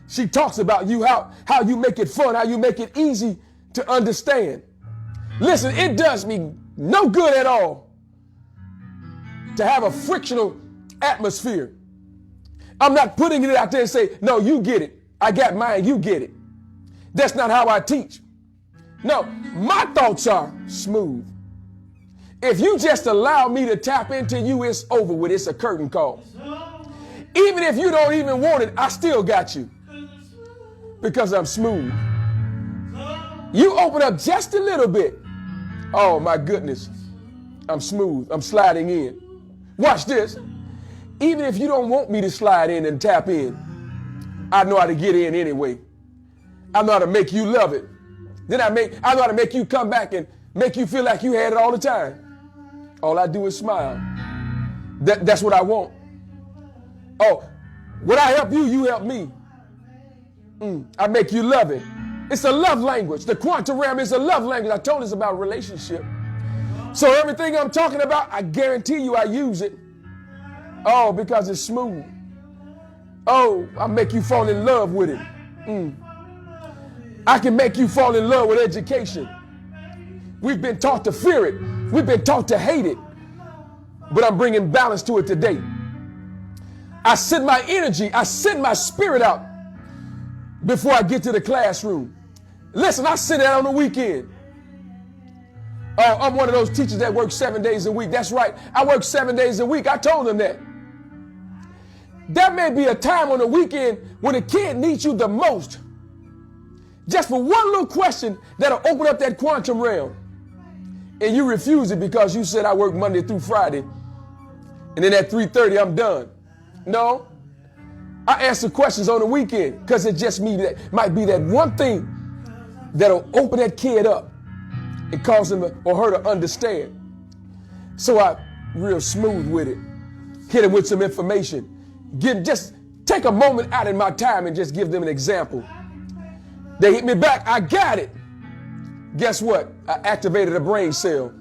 She talks about you, how you make it fun, how you make it easy to understand. Listen, it does me no good at all to have a frictional atmosphere. I'm not putting it out there and say, no, you get it. I got mine, you get it. That's not how I teach. No, my thoughts are smooth. If you just allow me to tap into you, it's over with. It's a curtain call. Even if you don't even want it, I still got you. Because I'm smooth. You open up just a little bit. Oh my goodness. I'm smooth. I'm sliding in. Watch this. Even if you don't want me to slide in and tap in, I know how to get in anyway. I know how to make you love it. Then I know how to make you come back and make you feel like you had it all the time. All I do is smile. That's what I want. Oh, when I help you, you help me. I make you love it. It's a love language. The quantum realm is a love language. I told us about relationship. So everything I'm talking about, I guarantee you I use it. Oh, because it's smooth. Oh, I make you fall in love with it. I can make you fall in love with education. We've been taught to fear it. We've been taught to hate it. But I'm bringing balance to it today. I send my energy, I send my spirit out before I get to the classroom. Listen, I send it out on the weekend. I'm one of those teachers that works 7 days a week. That's right. I work 7 days a week. I told them that. There may be a time on the weekend when a kid needs you the most. Just for one little question that'll open up that quantum realm. And you refuse it because you said I work Monday through Friday. And then at 3:30, I'm done. No. I answer questions on the weekend because it just might be that one thing that'll open that kid up and cause him or her to understand. So I real smooth with it. Hit him with some information. Just take a moment out in my time and just give them an example. They hit me back. I got it. Guess what? I activated a brain cell.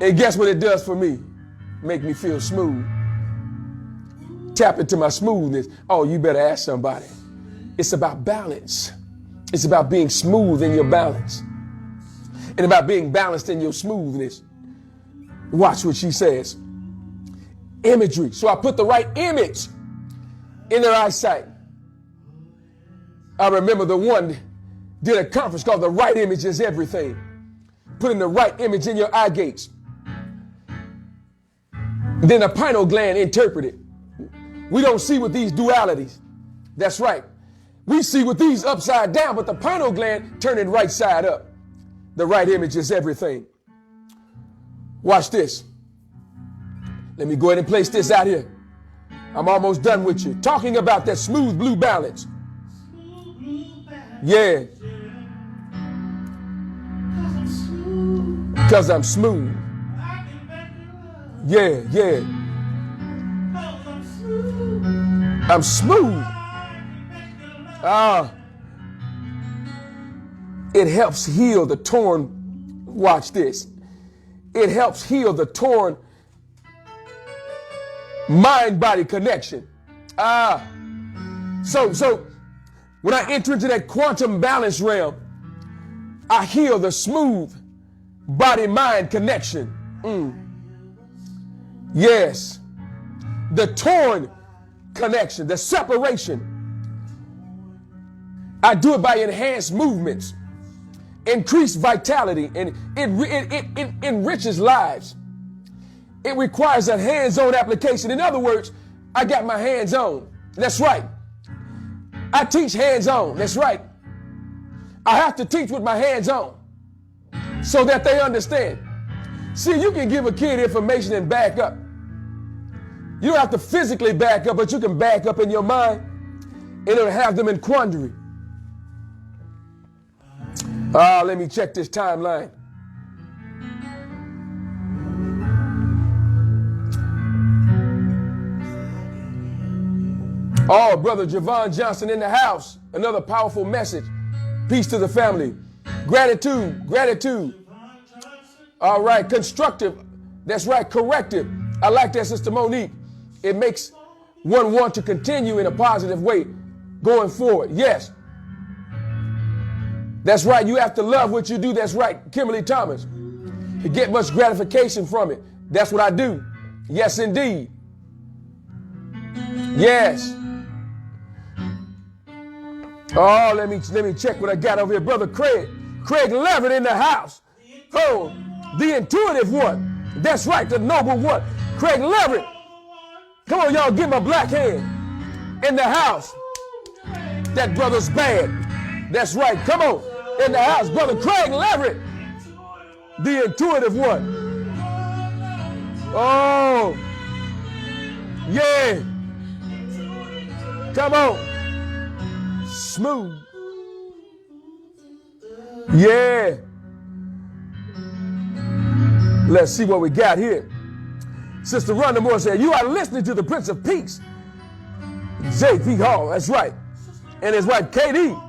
And guess what it does for me? Make me feel smooth. Tap into my smoothness. Oh, you better ask somebody. It's about balance. It's about being smooth in your balance. And about being balanced in your smoothness. Watch what she says. Imagery. So I put the right image in their eyesight. I remember the one did a conference called The Right Image is Everything. Putting the right image in your eye gates. Then the pineal gland interpreted. We don't see with these dualities. That's right. We see with these upside down, but the pineal gland turning right side up. The right image is everything. Watch this. Let me go ahead and place this out here. I'm almost done with you. Talking about that smooth blue balance. Yeah. Because I'm smooth. Yeah, yeah. I'm smooth. It helps heal the torn. Watch this. It helps heal the torn mind-body connection. So when I enter into that quantum balance realm, I heal the smooth body-mind connection. Yes. The torn connection, the separation. I do it by enhanced movements, increased vitality, and it enriches lives. It requires a hands-on application. In other words, I got my hands on. That's right. I teach hands-on. That's right. I have to teach with my hands on so that they understand. See, you can give a kid information and back up. You don't have to physically back up, but you can back up in your mind and it'll have them in quandary. Let me check this timeline. Oh, Brother Javon Johnson in the house. Another powerful message. Peace to the family. Gratitude, gratitude. All right, constructive. That's right, corrective. I like that, Sister Monique. It makes one want to continue in a positive way going forward. Yes. That's right. You have to love what you do. That's right. Kimberly Thomas. You get much gratification from it. That's what I do. Yes, indeed. Yes. Oh, let me check what I got over here. Brother Craig Levitt in the house. Oh, the intuitive one. That's right. The noble one. Craig Levitt. Come on, y'all, give him a black hand in the house. That brother's bad. That's right. Come on. In the house, Brother Craig Leverett, the intuitive one. Oh, yeah. Come on. Smooth. Yeah. Let's see what we got here. Sister Rhonda Moore said, you are listening to the Prince of Peace, J.P. Hall. That's right. And his wife, KD.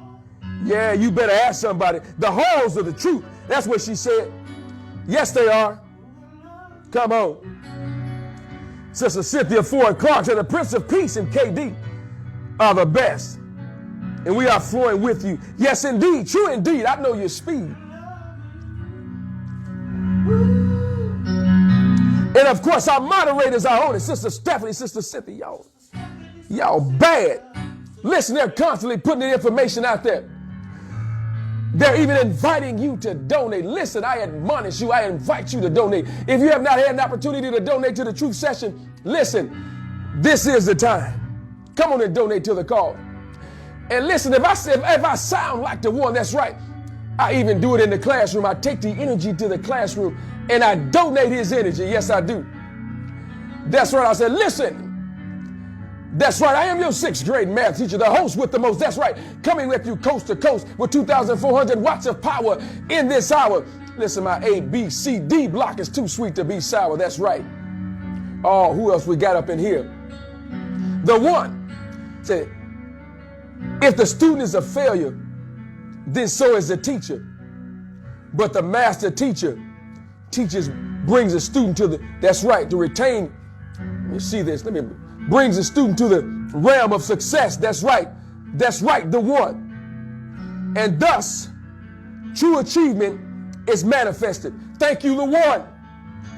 Yeah, you better ask somebody. The halls of the truth. That's what she said. Yes, they are. Come on. Sister Cynthia Ford Clark said the Prince of Peace and KD are the best. And we are flowing with you. Yes, indeed. True indeed. I know your speed. And of course, our moderators are on it. Sister Stephanie, Sister Cynthia, y'all bad. Listen, they're constantly putting the information out there. They're even inviting you to donate. Listen, I admonish you. I invite you to donate. If you have not had an opportunity to donate to the Truth Session, listen, this is the time. Come on and donate to the cause. And listen, if I sound like the one, that's right. I even do it in the classroom. I take the energy to the classroom and I donate his energy. Yes, I do. That's right. I said, listen. That's right. I am your 6th grade math teacher, the host with the most. That's right. Coming with you coast to coast with 2,400 watts of power in this hour. Listen, my A, B, C, D block is too sweet to be sour. That's right. Oh, who else we got up in here? The one said, if the student is a failure, then so is the teacher. But the master teacher brings a student to the, that's right, to retain. Let me see this. Brings a student to the realm of success. That's right. That's right, the one. And thus, true achievement is manifested. Thank you, the one.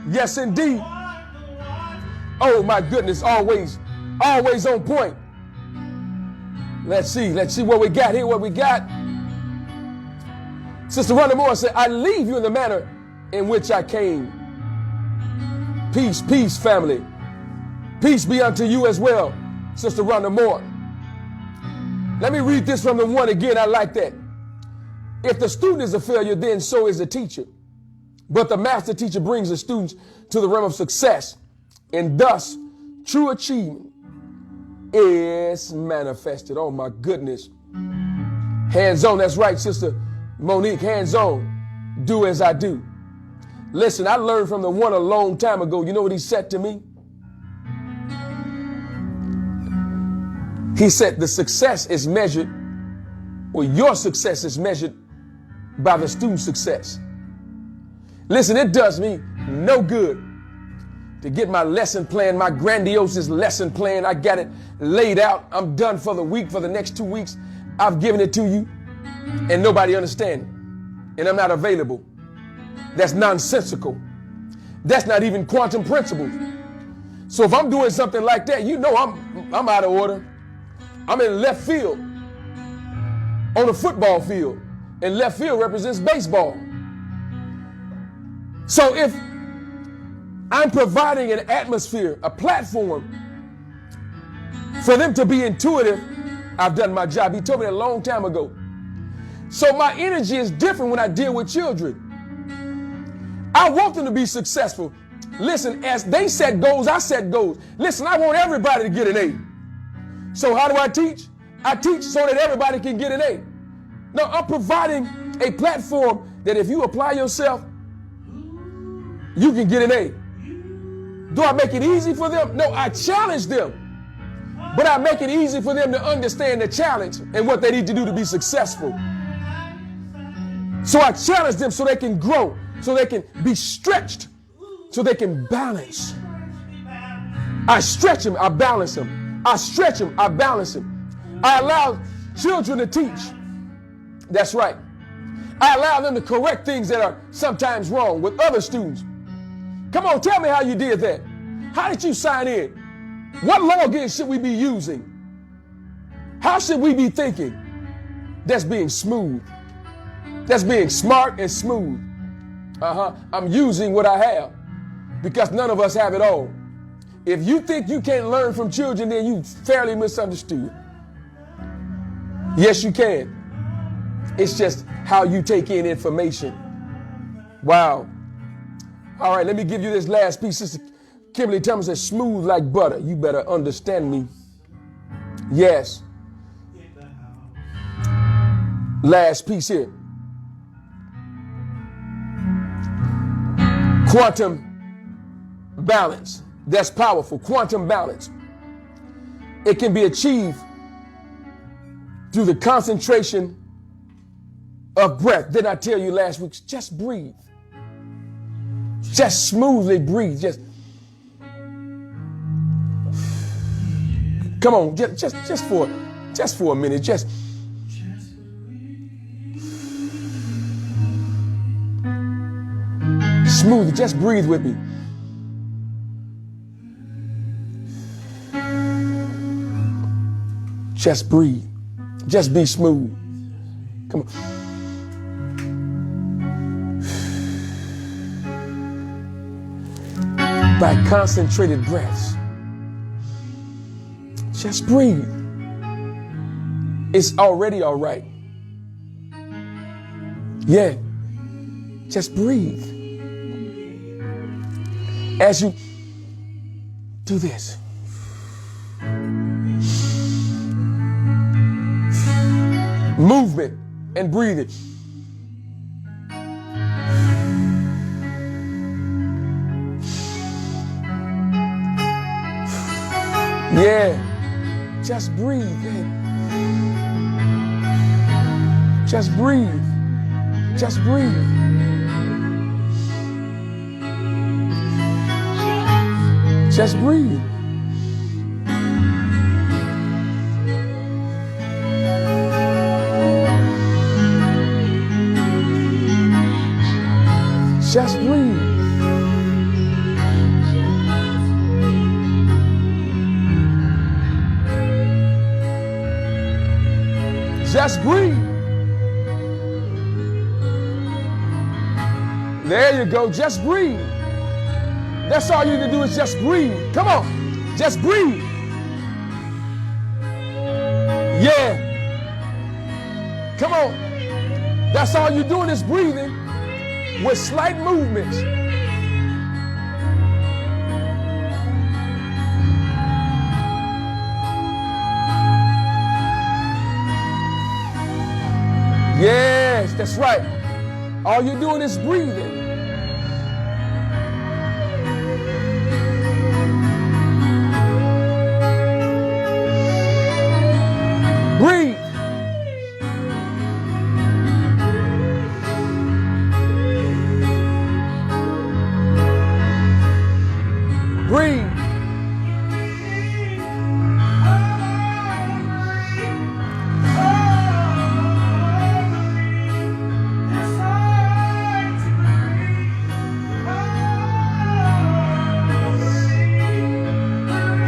Yes, indeed. Oh, my goodness, always on point. Let's see what we got here, what we got. Sister Rhonda Moore said, I leave you in the manner in which I came. Peace, peace, family. Peace be unto you as well, Sister Rhonda Moore. Let me read this from the one again. I like that. If the student is a failure, then so is the teacher. But the master teacher brings the students to the realm of success. And thus, true achievement is manifested. Oh, my goodness. Hands on. That's right, Sister Monique. Hands on. Do as I do. Listen, I learned from the one a long time ago. You know what he said to me? He said the success is measured, or your success is measured by the student's success. Listen, it does me no good to get my lesson plan, my grandiose lesson plan. I got it laid out. I'm done for the week, for the next 2 weeks. I've given it to you and nobody understands it. And I'm not available. That's nonsensical. That's not even quantum principles. So if I'm doing something like that, you know I'm out of order. I'm in left field on a football field, and left field represents baseball. So if I'm providing an atmosphere, a platform for them to be intuitive, I've done my job. He told me that a long time ago. So my energy is different when I deal with children. I want them to be successful. Listen, as they set goals, I set goals. Listen, I want everybody to get an A. So how do I teach? I teach so that everybody can get an A. No, I'm providing a platform that if you apply yourself, you can get an A. Do I make it easy for them? No, I challenge them. But I make it easy for them to understand the challenge and what they need to do to be successful. So I challenge them so they can grow, so they can be stretched, so they can balance. I stretch them, I balance them. I stretch them, I balance them. I allow children to teach. That's right. I allow them to correct things that are sometimes wrong with other students. Come on, tell me how you did that. How did you sign in? What login should we be using? How should we be thinking? That's being smooth. That's being smart and smooth. I'm using what I have because none of us have it all. If you think you can't learn from children, then you fairly misunderstood. Yes, you can. It's just how you take in information. Wow. All right, let me give you this last piece. Sister Kimberly Thomas says, smooth like butter. You better understand me. Yes. Last piece here. Quantum balance. That's powerful. Quantum balance. It can be achieved through the concentration of breath. Didn't I tell you last week? Just breathe. Just smoothly breathe. Just come on. Just for a minute. Just smooth. Just breathe with me. Just breathe. Just be smooth. Come on. By concentrated breaths. Just breathe. It's already all right. Yeah. Just breathe. As you do this. Movement and breathing. Yeah, just breathe. Yeah. Just breathe. Just breathe. Just breathe. Just breathe. Just breathe. There you go. Just breathe. That's all you need to do is just breathe. Come on. Just breathe. Yeah. Come on. That's all you're doing is breathing with slight movements. Yes, that's right. All you're doing is breathing. Breathe. Breathe.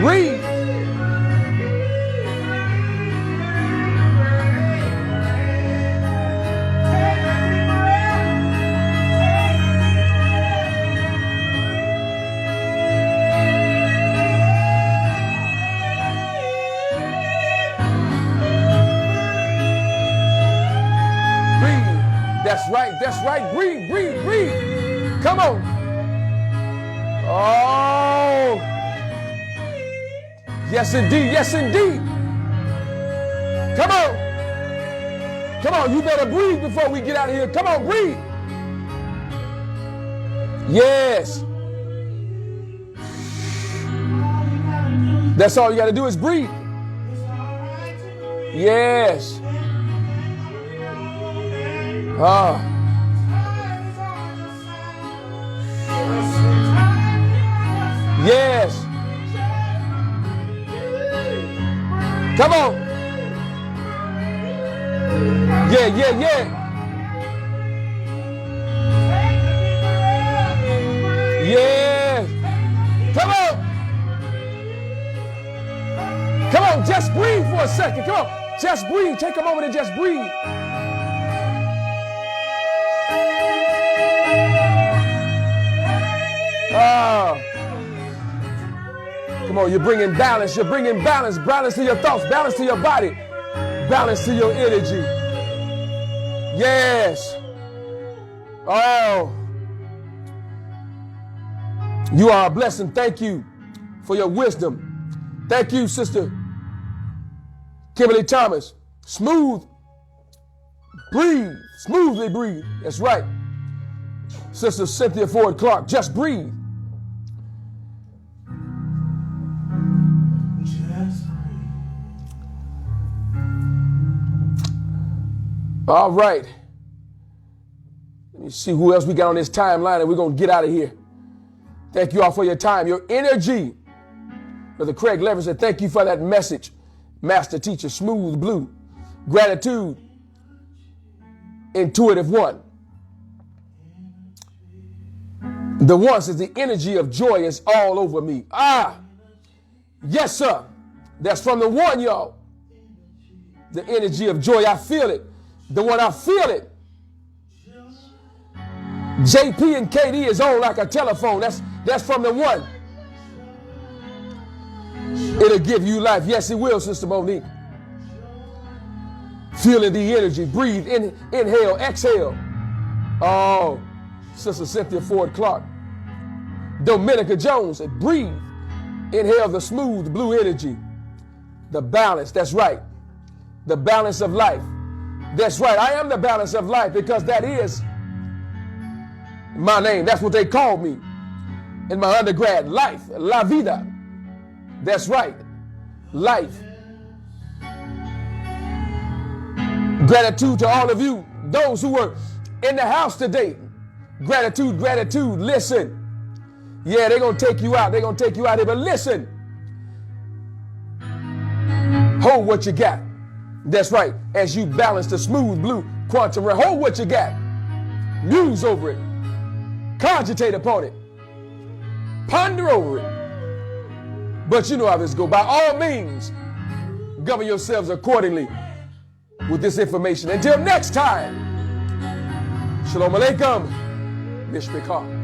Breathe. That's right. That's right. Breathe, breathe, breathe. Come on. Oh. Yes, indeed. Yes, indeed. Come on. Come on. You better breathe before we get out of here. Come on, breathe. Yes. That's all you got to do is breathe. Yes. Yes. Come on. Yeah, yeah, yeah. Yeah. Come on. Come on, just breathe for a second. Come on. Just breathe. Take a moment and just breathe. Come on, you're bringing balance. You're bringing balance. Balance to your thoughts. Balance to your body. Balance to your energy. Yes. Oh. You are a blessing. Thank you for your wisdom. Thank you, Sister Kimberly Thomas. Smooth. Breathe. Smoothly breathe. That's right. Sister Cynthia Ford Clark. Just breathe. All right. Let me see who else we got on this timeline and we're going to get out of here. Thank you all for your time, your energy. Brother Craig Lever said, thank you for that message. Master Teacher, Smooth Blue. Gratitude. Intuitive One. The one says the energy of joy is all over me. Yes, sir. That's from the one, y'all. The energy of joy, I feel it. The one, I feel it. JP and KD is on like a telephone. That's from the one. It'll give you life. Yes, it will, Sister Monique. Feeling the energy. Breathe. Inhale. Exhale. Oh, Sister Cynthia Ford Clark. Dominica Jones said, breathe. Inhale the smooth blue energy. The balance. That's right. The balance of life. That's right. I am the balance of life because that is my name. That's what they called me in my undergrad. Life. La vida. That's right. Life. Gratitude to all of you, those who were in the house today. Gratitude, gratitude. Listen. Yeah, they're going to take you out. They're going to take you out here. But listen. Hold what you got. That's right. As you balance the smooth blue quantum ray, hold what you got. Muse over it. Cogitate upon it. Ponder over it. But you know how this goes. By all means, govern yourselves accordingly. with this information. Until next time, Shalom Alaikum, Mishpikah.